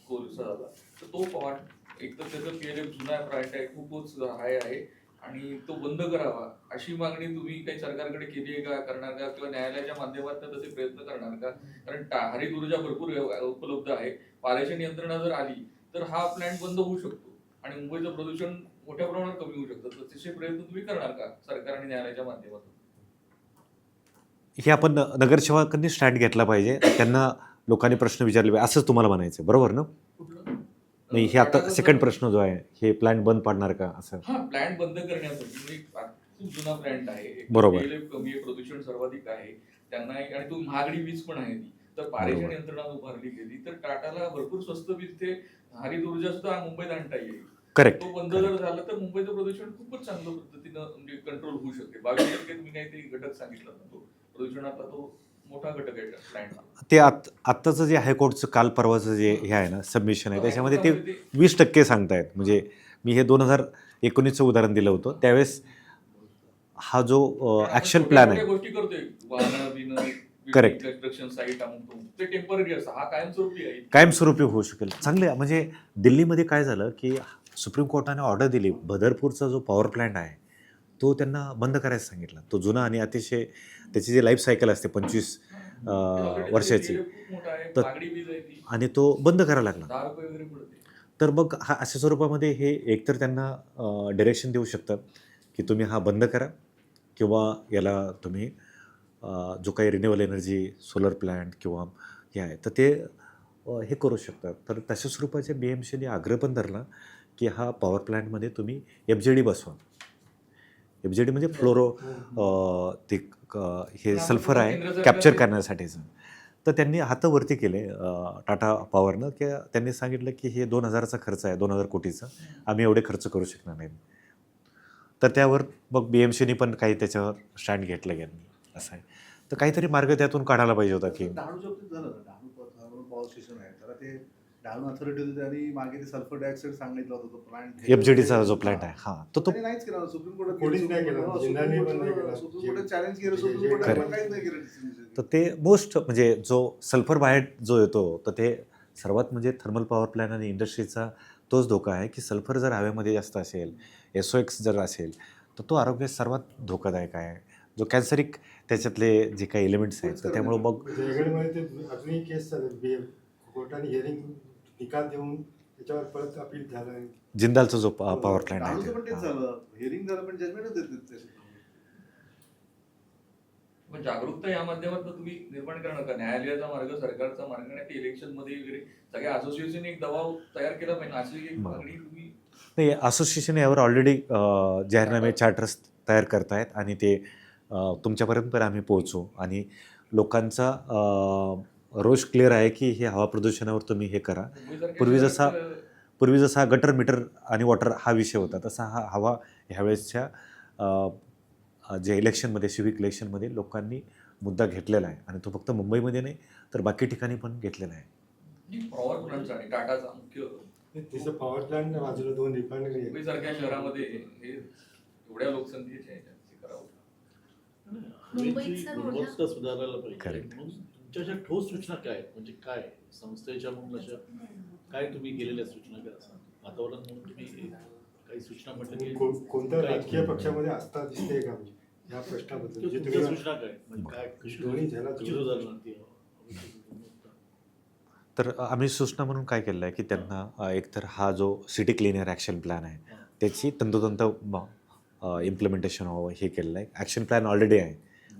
Speaker 6: कोळसाला, तर तो पॉईंट एक तर त्याचं PLF जुना पॉईंट आहे, खूपच हाय आहे आणि तो बंद करावा अशी मागणी तुम्ही काही सरकारकडे केली आहे का, करणार का, किंवा न्यायालयाच्या माध्यमातून तसे प्रयत्न करणार का? कारण हरित ऊर्जा भरपूर उपलब्ध आहे, पारेषण यंत्रणा जर आली तर हा प्लॅन्ट बंद होऊ शकतो आणि मुंबईचं प्रदूषण मोठ्या प्रमाणात कमी होऊ शकतं, तर तसे प्रयत्न तुम्ही करणार का सरकार आणि न्यायालयाच्या माध्यमातून?
Speaker 1: हे आपण नगरसेवकांनी स्टँड घेतला पाहिजे, त्यांना लोकांनी प्रश्न विचारले पाहिजे असंच तुम्हाला म्हणायचं बरोबर ना? नाही, हे आता सेकंड प्रश्न जो आहे हे प्लांट बंद पाडणार का असं?
Speaker 6: हा, प्लांट बंद करण्यासाठी खूप जुना प्लांट आहे,
Speaker 1: बरोबर.
Speaker 6: PLF कमी आहे, प्रदूषण सर्वाधिक आहे त्यांना, आणि तो महागडी वीज पण आहे ती, तर पारेषण यंत्रणा उभारली गेली तर टाटाला भरपूर स्वस्त वीज ते हरित ऊर्जा सुद्धा मुंबईत आणता येईल.
Speaker 1: Correct,
Speaker 6: तो बंद जर झाला तर मुंबईचं प्रदूषण खूपच चांगल्या पद्धतीनं म्हणजे कंट्रोल होऊ शकते. 22% तुम्ही काही ते घटक सांगितलं ना, तो प्रदूषणातला तो मोठा घटक आहे प्लॅन्टचा.
Speaker 1: ते आत्ताचं जे हायकोर्टचं काल परवाचं जे हे आहे ना सबमिशन आहे त्याच्यामध्ये ते
Speaker 6: हायकोर्टामध्ये
Speaker 1: 20% सांगतायत. म्हणजे मी हे 2019चं उदाहरण दिलं होतं त्यावेळेस हा जो ॲक्शन प्लॅन आहे
Speaker 6: गोष्टी करतोय वाहनं बिनं
Speaker 1: Correct.
Speaker 6: कन्स्ट्रक्शन साईट अमुक ते टेम्पररी असतं, हा कायमस्वरूपी आहे.
Speaker 1: कायमस्वरूपी होऊ शकेल. चांगले म्हणजे दिल्लीमध्ये काय झालं की सुप्रीम कोर्टाने ऑर्डर दिली बदरपूरचा जो पॉवर प्लॅन्ट आहे तो त्यांना बंद करायला सांगितला. तो जुना आणि अतिशय त्याची जी लाईफ सायकल असते 25 वर्षाची
Speaker 6: खूप मोठा आहे,
Speaker 1: तर-
Speaker 6: मागणी वीज आहे ती
Speaker 1: आणि तो बंद करायला लागला.
Speaker 6: ₹10 वगैरे पडते.
Speaker 1: तर मग हा अशा स्वरूपामध्ये हे एकतर त्यांना डिरेक्शन देऊ शकतं की तुम्ही हा बंद करा किंवा याला तुम्ही जो काही रिन्युएबल एनर्जी सोलर प्लॅन्ट किंवा हे आहे तर ते हे करू शकतात. तर तशा स्वरूपाच्या BMCने आग्रह पण धरला की हा पॉवर प्लॅन्टमध्ये तुम्ही FGD बसवा. FGD म्हणजे फ्लोरो ते हे सल्फर आहे कॅप्चर करण्यासाठीचं. तर त्यांनी हातं वरती केले टाटा पॉवरनं की त्यांनी सांगितलं की हे 2000चा खर्च आहे 2000 कोटीचा आम्ही एवढे खर्च करू शकणार नाही. तर त्यावर मग BMCने पण काही त्याच्यावर स्टँड घेतलं गेलं असं आहे. तर काहीतरी मार्ग त्यातून काढायला पाहिजे होता की
Speaker 2: डहाणूच्या बाबतीत झालं ना, डहाणू पॉवर स्टेशन आहे तर ते डहाणू अथॉरिटी होती त्यांनी मागे ते सल्फर डायऑक्साईड सांगितलं होतं तो प्लांट
Speaker 1: FGDचा जो प्लॅन्ट आहे हां तो
Speaker 2: नाहीच केला सुप्रीम कोर्टात
Speaker 3: कोणीच नाही केलं. जिल्ह्यांनी पण नाही केलं.
Speaker 2: सुप्रीम कोर्टात चॅलेंज केलं
Speaker 3: जे-
Speaker 2: सुप्रीम
Speaker 3: जे-
Speaker 2: कोर्टात
Speaker 1: जे-
Speaker 2: पण काहीच नाही केलं decision.
Speaker 1: तर ते मोस्ट म्हणजे जो सल्फर बाहेर जो येतो तर ते सर्वात म्हणजे थर्मल पॉवर प्लॅन्ट आणि इंडस्ट्रीचा तोच धोका आहे की सल्फर जर हवेमध्ये जास्त असेल SOx जर असेल तर तो आरोग्यास सर्वात धोकादायक आहे. जो कॅन्सरिक त्याच्यातले जे काही एलिमेंट्स आहेत तर त्यामुळं मग
Speaker 3: जयगडमध्ये ते अजूनही केस चालत कोर्टाने हिअरिंग निकाल देऊन त्याच्यावर परत अपील झालं आहे.
Speaker 1: जिंदालचा जो पॉवर प्लॅन्ट आहे
Speaker 2: डहाणूचं पण तेच
Speaker 1: ते.
Speaker 2: झालं हिअरिंग झालं पण जजमेंटच देत नाहीत त्याच्यात.
Speaker 6: पण जागरूकता या माध्यमातून तुम्ही निर्माण करणार का? न्यायालयाचा मार्ग, सरकारचा मार्ग नाही ते इलेक्शन मध्ये वगैरे सगळ्या असोसिएशनने एक दबाव तयार केला पाहिजे अशी एक मागणी तुम्ही
Speaker 1: नाही असोसिएशन यावर ऑलरेडी जाहीरनामे चार्टर्स तयार करतायत आणि ते तुमच्यापर्यंत पण आम्ही पोहोचू आणि लोकांचा रोष क्लिअर आहे की हे हवा प्रदूषणावर तुम्ही हे करा.
Speaker 6: मुंबईसारख्या
Speaker 1: पूर्वी जसा गटर मीटर आणि वॉटर हा विषय होता तसा हा हवा ह्यावेळेसच्या जे इलेक्शनमध्ये सिव्हिक इलेक्शनमध्ये लोकांनी मुद्दा घेतलेला आहे आणि तो फक्त मुंबईमध्ये नाही तर बाकी ठिकाणी पण घेतलेला आहे.
Speaker 6: पॉवर प्लांटचा आणि टाटाचा मुख्य
Speaker 3: तिचं पॉवर प्लांट बाजूला 2 रिफायनरी आहेत.
Speaker 6: मुंबईसारख्या शहरामध्ये हे एवढ्या लोकसंख्येचे ह्याच्यात हे करावं.
Speaker 5: हवेची गुणवत्ता सुधारायला पाहिजे.
Speaker 1: Correct.
Speaker 5: मग तुमच्या अशा ठोस सूचना काय आहेत? म्हणजे काय संस्थेच्या म्हणून अशा काय तुम्ही केलेल्या सूचना काय असं वातावरण म्हणून तुम्ही काही सूचना म्हटलं की
Speaker 3: कोणत्या राजकीय पक्षामध्ये आस्था दिसते का म्हणजे या प्रश्नाबद्दल जे
Speaker 5: तुमच्या
Speaker 3: तुम्ही
Speaker 5: सूचना काय म्हणजे काय कशी
Speaker 3: दोन्ही ह्याला
Speaker 5: कशी सुधारणार ती हवेची गुणवत्ता?
Speaker 1: तर आम्ही सूचना म्हणून काय केलं आहे की त्यांना एकतर हा जो सिटी क्लिनर ॲक्शन प्लॅन आहे त्याची तंतोतंत इम्प्लिमेंटेशन व्हावं हे केलेलं आहे. ॲक्शन प्लॅन ऑलरेडी आहे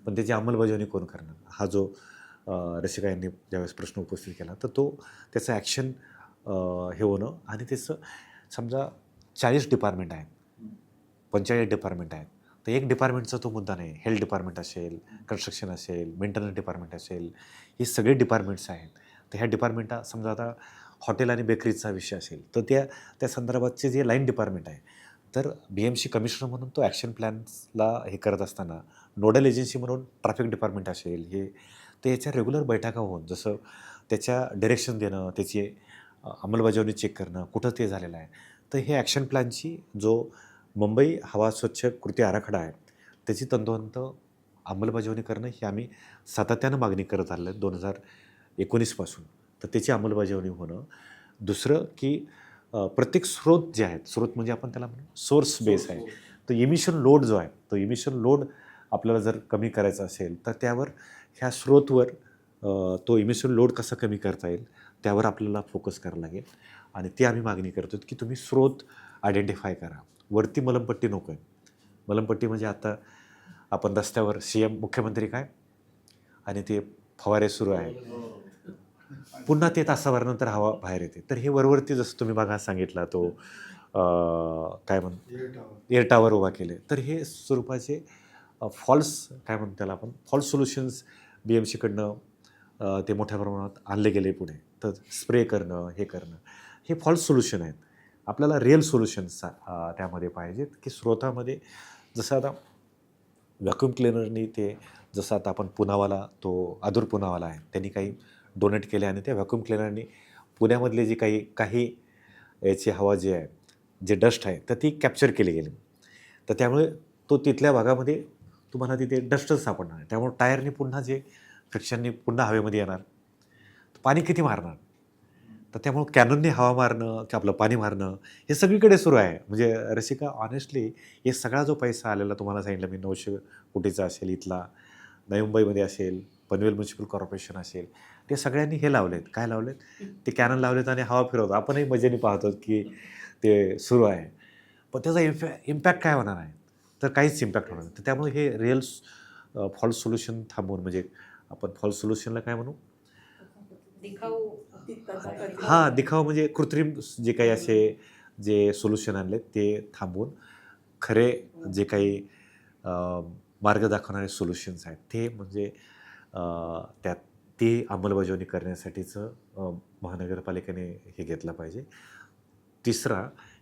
Speaker 1: पण त्याची अंमलबजावणी कोण करणार हा जो रसिका यांनी ज्यावेळेस प्रश्न उपस्थित केला तर तो त्याचं ॲक्शन हे होणं आणि त्याचं समजा 40 डिपार्टमेंट आहेत 45 डिपार्टमेंट आहेत तर एक डिपार्टमेंटचा तो मुद्दा नाही. हेल्थ डिपार्टमेंट असेल कन्स्ट्रक्शन असेल मेंटेनन्स डिपार्टमेंट असेल हे सगळे डिपार्टमेंट्स आहेत. तर ह्या डिपार्टमेंटा समजा आता हॉटेल आणि बेकरीचा विषय असेल तर त्या संदर्भातचे जे लाईन डिपार्टमेंट आहे तर BMC कमिशनर म्हणून तो ॲक्शन प्लॅन्सला हे करत असताना नोडल एजन्सी म्हणून ट्रॅफिक डिपार्टमेंट असेल हे तर याच्या रेग्युलर बैठका होऊन जसं त्याच्या डिरेक्शन देणं त्याची अंमलबजावणी चेक करणं कुठं ते झालेलं आहे. तर हे ॲक्शन प्लॅनची जो मुंबई हवा स्वच्छ कृती आराखडा आहे त्याची तंतोतंत अंमलबजावणी करणं ही आम्ही सातत्यानं मागणी करत आलेलो आहे 2019 पासून. तर त्याची अंमलबजावणी होणं. दुसरं की प्रत्येक स्रोत जे आहेत स्रोत म्हणजे आपण त्याला म्हणू सोर्स बेस आहे तो इमिशन लोड जो आहे तो इमिशन लोड आपल्याला जर कमी करायचा असेल तर त्यावर ह्या स्रोतवर तो इमिशन लोड कसा कमी करता येईल त्यावर आपल्याला फोकस करावं लागेल आणि ती आम्ही मागणी करतो की तुम्ही स्रोत आयडेंटिफाय करा. वरती मलमपट्टी नको आहे. मलमपट्टी म्हणजे आता आपण रस्त्यावर CM मुख्यमंत्री काय आणि ते फवारे सुरू आहे पुन्हा ते तासाभरानंतर हवा बाहेर येते. तर हे वरवरती जसं तुम्ही बघा सांगितला तो काय एअर टावर उभा केले तर हे स्वरूपाचे फॉल्स काय म्हणतो त्याला आपण फॉल्स सोल्युशन्स BMCकडनं ते मोठ्या प्रमाणात आणले गेले पुढे. तर स्प्रे करणं हे करणं हे फॉल्स सोल्युशन आहेत आपल्याला रिअल सोल्युशन्स त्यामध्ये पाहिजेत, की स्रोतामध्ये जसं आता व्हॅक्यूम क्लिनरनी ते जसं आता आपण पुनावाला तो आदूर पुनावाला आहे त्यांनी काही डोनेट केले आणि त्या व्हॅक्यूम क्लिनरनी पुण्यामधले जी काही याची हवा जी आहे जे डस्ट आहे तर ती कॅप्चर केली गेली. तर त्यामुळे तो तिथल्या भागामध्ये तुम्हाला तिथे डस्टच सापडणार आहे. त्यामुळे टायरनी पुन्हा जे फ्रिक्शननी पुन्हा हवेमध्ये येणार, पाणी किती मारणार. तर त्यामुळं कॅननने हवा मारणं की आपलं पाणी मारणं हे सगळीकडे सुरू आहे. म्हणजे रसिका ऑनेस्टली हे सगळा जो पैसा आलेला तुम्हाला सांगितलं मी 900 कोटीचा असेल इथला, नवी मुंबईमध्ये असेल, पनवेल म्युन्सिपल कॉर्पोरेशन असेल, ते सगळ्यांनी हे लावलेत. काय लावलेत? ते कॅनन लावलेत आणि हवा फिरवतो. आपणही मजेने पाहतो की ते सुरू आहे. पण त्याचा इम्पॅक्ट काय होणार आहे? तर काहीच इम्पॅक्ट होणार नाही. तर त्यामुळे हे रिअल फॉल्स सोल्युशन थांबवून म्हणजे आपण फॉल्स सोल्युशनला काय म्हणू?
Speaker 4: दिखाऊ
Speaker 1: हां, दिखावा म्हणजे कृत्रिम जे काही असे जे सोल्युशन आणले ते थांबवून खरे जे काही मार्ग दाखवणारे सोल्युशन्स आहेत ते म्हणजे त्यात ती अंमलबजावणी करण्यासाठीचं महानगरपालिकेने हे घेतलं पाहिजे. तिसरा,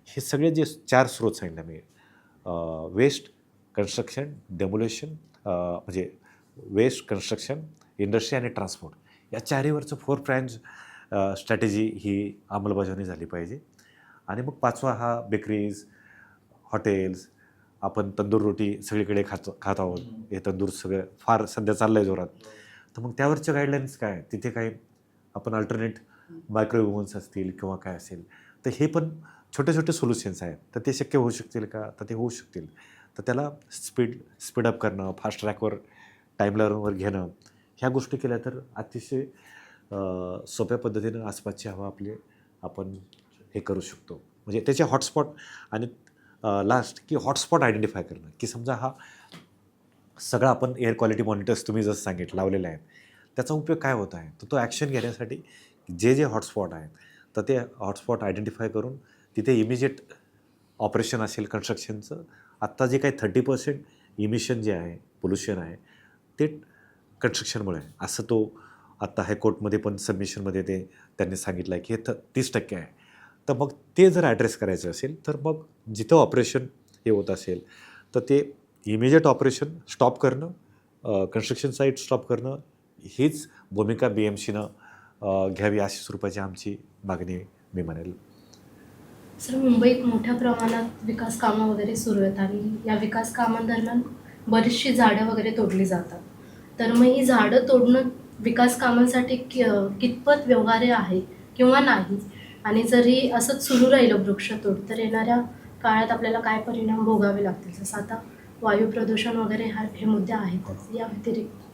Speaker 1: हे सगळे जे 4 स्रोत सांगितले मी वेस्ट, कन्स्ट्रक्शन, डेमोलेशन म्हणजे वेस्ट, कन्स्ट्रक्शन, इंडस्ट्री आणि ट्रान्सपोर्ट या चारीवरचं 4 ब्रँच स्ट्रॅटेजी ही अंमलबजावणी झाली पाहिजे. आणि मग 5वा हा बेकरीज, हॉटेल्स, आपण तंदूर रोटी सगळीकडे खात आहोत. हे तंदूर सगळं फार सध्या चाललं आहे जोरात. तर मग त्यावरच्या गाईडलाईन्स काय? तिथे काय आपण अल्टरनेट मायक्रोवेव्ह ओव्हन्स असतील किंवा काय असेल, तर हे पण छोटे छोटे सोल्युशन्स आहेत. तर ते शक्य होऊ शकतील का? तर ते होऊ शकतील. तर त्याला स्पीडअप करणं, फास्ट ट्रॅकवर टाईमलाईनवर घेणं, ह्या गोष्टी केल्या तर अतिशय सोप्या पद्धतीनं आसपासची हवा आपण हे करू शकतो. म्हणजे त्याचे हॉटस्पॉट आणि लास्ट की हॉटस्पॉट आयडेंटिफाय करणं, की समजा हा सगळा आपण एअर क्वालिटी मॉनिटर्स तुम्ही जसं सांगितलं लावलेले आहेत, त्याचा उपयोग काय होत आहे? तर तो ॲक्शन घेण्यासाठी जे हॉटस्पॉट आहेत तर ते हॉटस्पॉट आयडेंटिफाय करून तिथे इमिजिएट ऑपरेशन असेल कन्स्ट्रक्शनचं. आत्ता जे काही 30% इमिशन जे आहे, पोल्युशन आहे, ते कन्स्ट्रक्शनमुळे आहे. असं तो आत्ता हायकोर्टमध्ये पण सबमिशनमध्ये ते त्यांनी सांगितलं आहे की हे 30% आहे. तर मग ते जर ॲड्रेस करायचं असेल तर मग जिथं ऑपरेशन हे होत असेल तर ते इमिजिएट ऑपरेशन स्टॉप करणं, कन्स्ट्रक्शन साईट स्टॉप करणं, हीच भूमिका BMCनं घ्यावी अशी स्वरूपाची आमची मागणी मी म्हणेल.
Speaker 7: सर, मुंबईत मोठ्या प्रमाणात विकास कामं वगैरे सुरू आहेत आणि या विकास कामांदरम्यान बरीचशी झाडं वगैरे तोडली जातात. तर मग ही झाडं तोडणं विकास कामांसाठी कितपत व्यवहार्य आहे किंवा नाही? आणि जरी असंच सुरू राहिलं वृक्षतोड तर येणाऱ्या काळात आपल्याला काय परिणाम भोगावे लागतील? जसं आता वायू प्रदूषण वगैरे हे मुद्दे आहेतच. या व्यतिरिक्त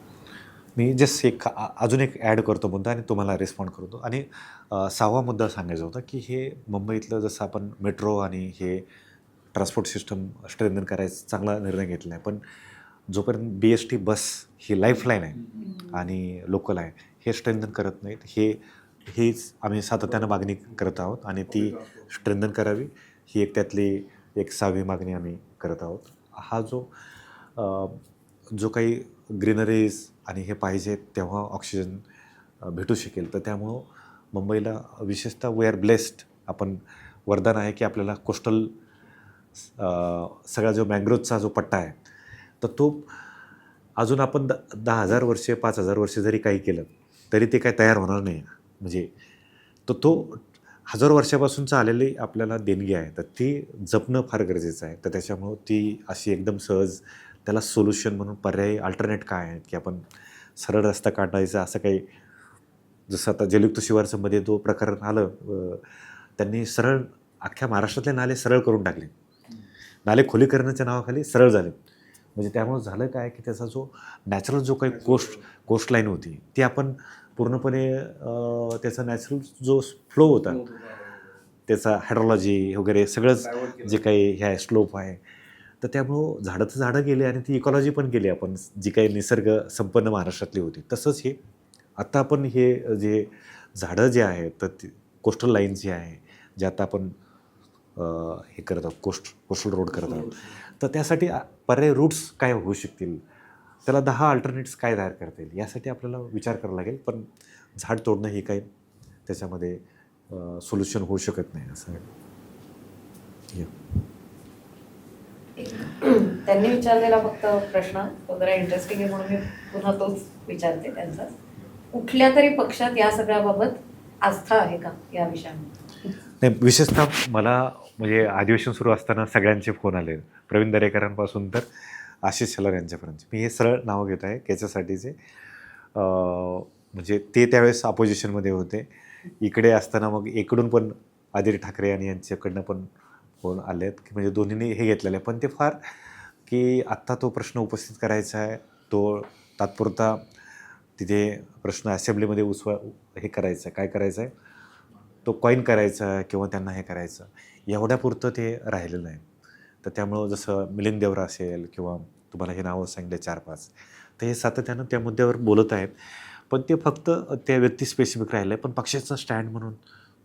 Speaker 1: मी जस्ट अजून एक ॲड करतो मुद्दा आणि तुम्हाला रिस्पॉन्ड करतो. आणि 6वा मुद्दा सांगायचा होता की हे मुंबईतलं जसं आपण मेट्रो आणि हे ट्रान्सपोर्ट सिस्टम स्ट्रेंथन करायचा चांगला निर्णय घेतला आहे. पण जोपर्यंत BST बस ही लाईफलाईन आहे आणि लोकल आहे, हे स्ट्रेंथन करत नाहीत. हीच आम्ही सातत्यानं मागणी करत आहोत आणि ती स्ट्रेंथन करावी ही एक त्यातली एक 6वी मागणी आम्ही करत आहोत. हा जो काही ग्रीनरीज आणि हे पाहिजे तेव्हा ऑक्सिजन भेटू शकेल. तर त्यामुळं मुंबईला विशेषतः वी आर ब्लेस्ड, आपण वरदान आहे की आपल्याला कोस्टल सगळा जो मँग्रोवचा जो पट्टा आहे तर तो अजून आपण 10,000 वर्षे 5,000 वर्षे जरी काही केलं तरी ते काही तयार होणार नाही. म्हणजे तो हजारो वर्षापासूनचं आलेली आपल्याला देणगी आहे, तर ती जपणं फार गरजेचं आहे. तर त्याच्यामुळं ती अशी एकदम सहज त्याला सोल्युशन म्हणून पर्यायी अल्टरनेट काय आहेत की आपण सरळ रस्ता काढायचा असं काही. जसं आता जलयुक्त शिवारमध्ये जो प्रकरण आलं, त्यांनी सरळ अख्ख्या महाराष्ट्रातले नाले सरळ करून टाकले. नाले खोलीकरणाच्या नावाखाली सरळ झाले. म्हणजे त्यामुळं झालं काय की त्याचा जो नॅचरल जो काही कोस्टलाईन होती ती आपण पूर्णपणे त्याचा नॅचरल जो फ्लो होता त्याचा हायड्रोलॉजी वगैरे सगळंच जे काही ह्या स्लोप आहे, तर त्यामुळं झाडं गेले आणि ती इकॉलॉजी पण गेली. आपण जी काही निसर्ग संपन्न महाराष्ट्रातली होती तसंच हे आत्ता आपण हे जे झाडं जे आहेत तर ती कोस्टल लाईन जी आहे जे आता आपण हे करत आहोत कोस्टल रोड करत आहोत, तर त्यासाठी पर्याय रूट्स काय होऊ शकतील, त्याला 10 अल्टरनेट्स काय तयार करता येईल यासाठी आपल्याला विचार करावा लागेल. पण झाड तोडणं हे काही त्याच्यामध्ये सोल्युशन होऊ शकत नाही असं.
Speaker 4: त्यांनी विचारलेला फक्त प्रश्न तो जरा इंटरेस्टिंग आहे म्हणून मी पुन्हा तोच विचारते त्यांचा. कुठल्या तरी पक्षात या सगळ्याबाबत आस्था आहे का या विषयामध्ये?
Speaker 1: नाही, विशेषतः मला म्हणजे अधिवेशन सुरू असताना सगळ्यांचे फोन आले, प्रवीण दरेकरांपासून तर आशिष शेलार यांच्यापर्यंत. मी हे सरळ नावं घेत आहे याच्यासाठीचे, म्हणजे ते त्यावेळेस अपोजिशनमध्ये होते. इकडे असताना मग इकडून पण आदित्य ठाकरे आणि यांच्याकडनं पण फोन आले आहेत, की म्हणजे दोन्हींनी हे घेतलेलं आहे. पण ते फार की आत्ता तो प्रश्न उपस्थित करायचा आहे, तो तात्पुरता तिथे प्रश्न असेंब्लीमध्ये हे करायचं आहे, काय करायचं आहे, तो कॉईन करायचा आहे किंवा त्यांना हे करायचं, एवढ्यापुरतं ते राहिलेलं आहे. तर त्यामुळं जसं मिलिंद देवरा असेल किंवा तुम्हाला हे नावं सांगितले 4-5, तर हे सातत्यानं त्या मुद्द्यावर बोलत आहेत. पण ते फक्त त्या व्यक्ती स्पेसिफिक राहिलं आहे. पण पक्षाचा स्टँड म्हणून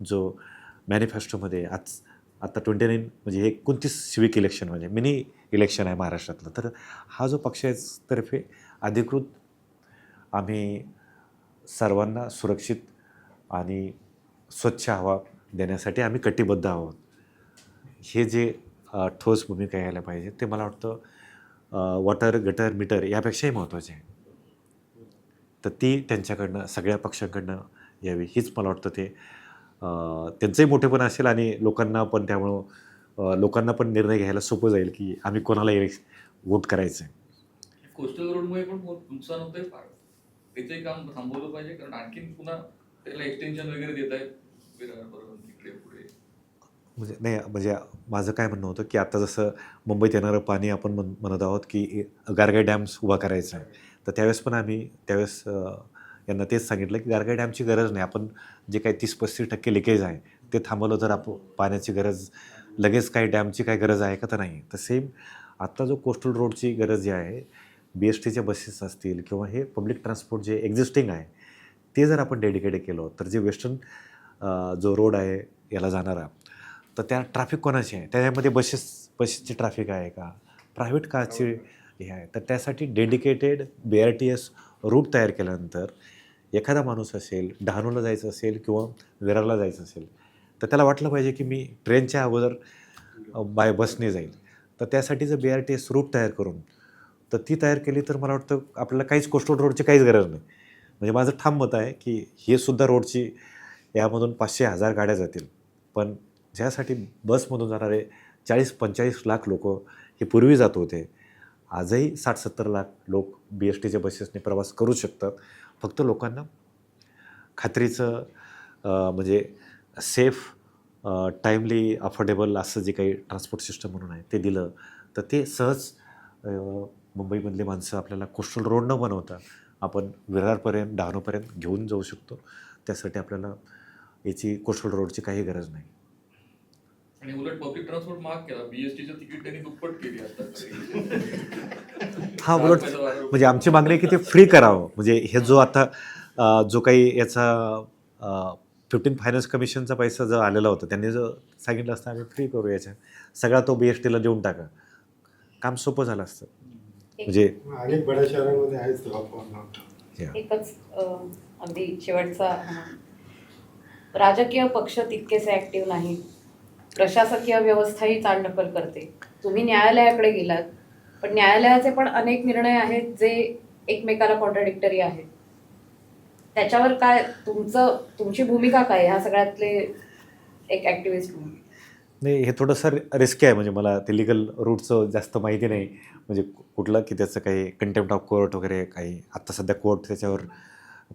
Speaker 1: जो मॅनिफेस्टोमध्ये आता 29 म्हणजे हे 29 सिविक इलेक्शन म्हणजे मिनी इलेक्शन आहे महाराष्ट्रातलं, तर हा जो पक्षातर्फे अधिकृत आम्ही सर्वांना सुरक्षित आणि स्वच्छ हवा देण्यासाठी आम्ही कटिबद्ध आहोत, हे जे ठोस भूमिका यायला पाहिजे, ते मला वाटतं वॉटर गटर मीटर यापेक्षाही महत्त्वाचे आहे. तर ती त्यांच्याकडनं सगळ्या पक्षांकडनं यावी, हीच मला वाटतं ते त्यांचंही मोठेपण असेल आणि लोकांना पण त्यामुळं लोकांना पण निर्णय घ्यायला सोपं जाईल की आम्ही कोणाला वोट करायचं आहे.
Speaker 6: कोस्टल रोडमुळे पण नुकसान होतंय फार. त्याचंही काम थांबवलं पाहिजे, कारण आणखीन पुन्हा त्याला एक्सटेन्शन वगैरे देत आहेत विरारपर्यंत तिकडे पुढे.
Speaker 1: म्हणजे नाही, म्हणजे माझं काय म्हणणं होतं की आता जसं मुंबईत येणारं पाणी आपण म्हणत आहोत की गारगाय डॅम्स उभा करायचा आहे, तर त्यावेळेस पण आम्ही त्यावेळेस यांना तेच सांगितलं की गारगाय डॅमची गरज नाही. आपण जे काही 30-35% लिकेज आहे ते थांबवलं तर आपण पाण्याची गरज लगेच काही डॅमची काय गरज आहे का, तर नाही. तर सेम आत्ता जो कोस्टल रोडची गरज जी आहे, BSTच्या बसेस असतील किंवा हे पब्लिक ट्रान्सपोर्ट जे एक्झिस्टिंग आहे ते जर आपण डेडिकेटेड केलं, तर जे वेस्टर्न जो रोड आहे याला जाणारा, तर त्या ट्रॅफिक कोणाची आहे, त्याच्यामध्ये बसेसची ट्रॅफिक आहे का, प्रायव्हेट कारची हे आहे, तर त्यासाठी डेडिकेटेड BRTS रूट तयार केल्यानंतर एखादा माणूस असेल, डहाणूला जायचं असेल किंवा विरारला जायचं असेल, तर त्याला वाटलं पाहिजे की मी ट्रेनच्या अगोदर बाय बसने जाईल. तर त्यासाठी जर BRTS रूट तयार करून तर ती तयार केली तर मला वाटतं आपल्याला काहीच कोस्टल रोडची काहीच गरज नाही. म्हणजे माझं ठाम मत आहे की हे सुद्धा रोडची यामधून 500,000 गाड्या जातील, पण ज्यासाठी बसमधून जाणारे 40-45 लाख लोक हे पूर्वी जात होते, आजही 60-70 लाख लोक BSTच्या बसेसने प्रवास करू शकतात. फक्त लोकांना खात्रीचं म्हणजे सेफ, टाईमली, अफोर्डेबल असं जे काही ट्रान्सपोर्ट सिस्टम म्हणून आहे ते दिलं, तर ते सहज मुंबईमधली माणसं आपल्याला कोस्टल रोड न बनवता आपण विरारपर्यंत, डहाणूपर्यंत घेऊन जाऊ शकतो. त्यासाठी आपल्याला याची कोस्टल रोडची काही गरज नाही.
Speaker 6: आणि उलट पब्लिक ट्रान्सपोर्ट महाग केला, BSTचं तिकीट त्यांनी दुप्पट केली आता.
Speaker 1: हा, उलट म्हणजे आमची मागणी आहे की ते फ्री करावं. म्हणजे हे जो आता जो काही याचा 15 फायनान्स कमिशनचा पैसा जो आलेला होता, त्यांनी जो सांगितलं असतं आम्ही फ्री करू, याच्या सगळा तो BSTला देऊन टाका, काम सोपं झालं असतं. म्हणजे
Speaker 3: अनेक बड्या शहरांमध्ये आहेच तो वापर.
Speaker 4: एकच अगदी शेवटचा, राजकीय पक्ष तितकेसे ॲक्टिव्ह नाही, प्रशासकीय व्यवस्थाही चालढकल करते. तुम्ही न्यायालयाकडे गेलात, पण न्यायालयाचे पण अनेक निर्णय आहेत जे एकमेकाला कॉन्ट्राडिक्टरी आहेत. त्याच्यावर काय तुमची भूमिका काय ह्या सगळ्यातले एक ॲक्टिव्हिस्ट म्हणून?
Speaker 1: नाही, हे थोडंसं रिस्की आहे. म्हणजे मला ते लिगल रूटचं जास्त माहिती नाही, म्हणजे कुठलं की त्याचं काही कंटेम्प्ट ऑफ कोर्ट वगैरे काही. आत्ता सध्या कोर्ट त्याच्यावर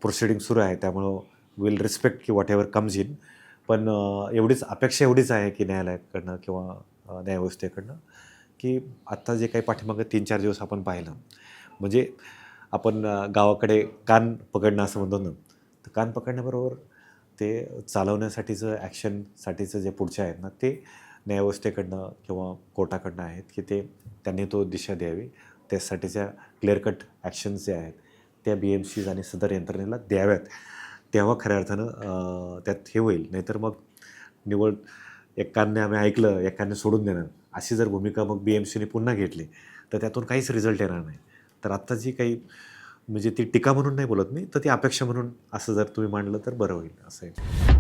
Speaker 1: प्रोसिडिंग सुरू आहे, त्यामुळं विल रिस्पेक्ट की वॉट एव्हर कम्स इन. पण अपेक्षा एवढीच आहे की न्यायालयाकडनं किंवा न्यायव्यवस्थेकडनं की आत्ता जे काही पाठीमागं 3-4 दिवस आपण पाहिलं, म्हणजे आपण गावाकडे कान पकडणं असं म्हणतो ना, तर कान पकडण्याबरोबर ते चालवण्यासाठीचं ॲक्शनसाठीचं जे पुढचे आहेत ना, ते न्यायव्यवस्थेकडनं किंवा कोर्टाकडनं आहेत की त्यांनी तो दिशा द्यावी. त्यासाठीच्या क्लिअर कट ॲक्शन्स जे आहेत त्या BMCs आणि सदर यंत्रणेला द्याव्यात, तेव्हा खऱ्या अर्थानं त्यात हे होईल. नाहीतर मग निवड एक कानने आम्ही ऐकलं, एक कानने सोडून देणार, अशी जर भूमिका मग BMCने पुन्हा घेतली तर त्यातून काहीच रिझल्ट येणार नाही. तर आत्ता जी काही म्हणजे ती टीका म्हणून नाही बोलत मी, तर ती अपेक्षा म्हणून असं जर तुम्ही मांडलं तर बरं होईल असं आहे.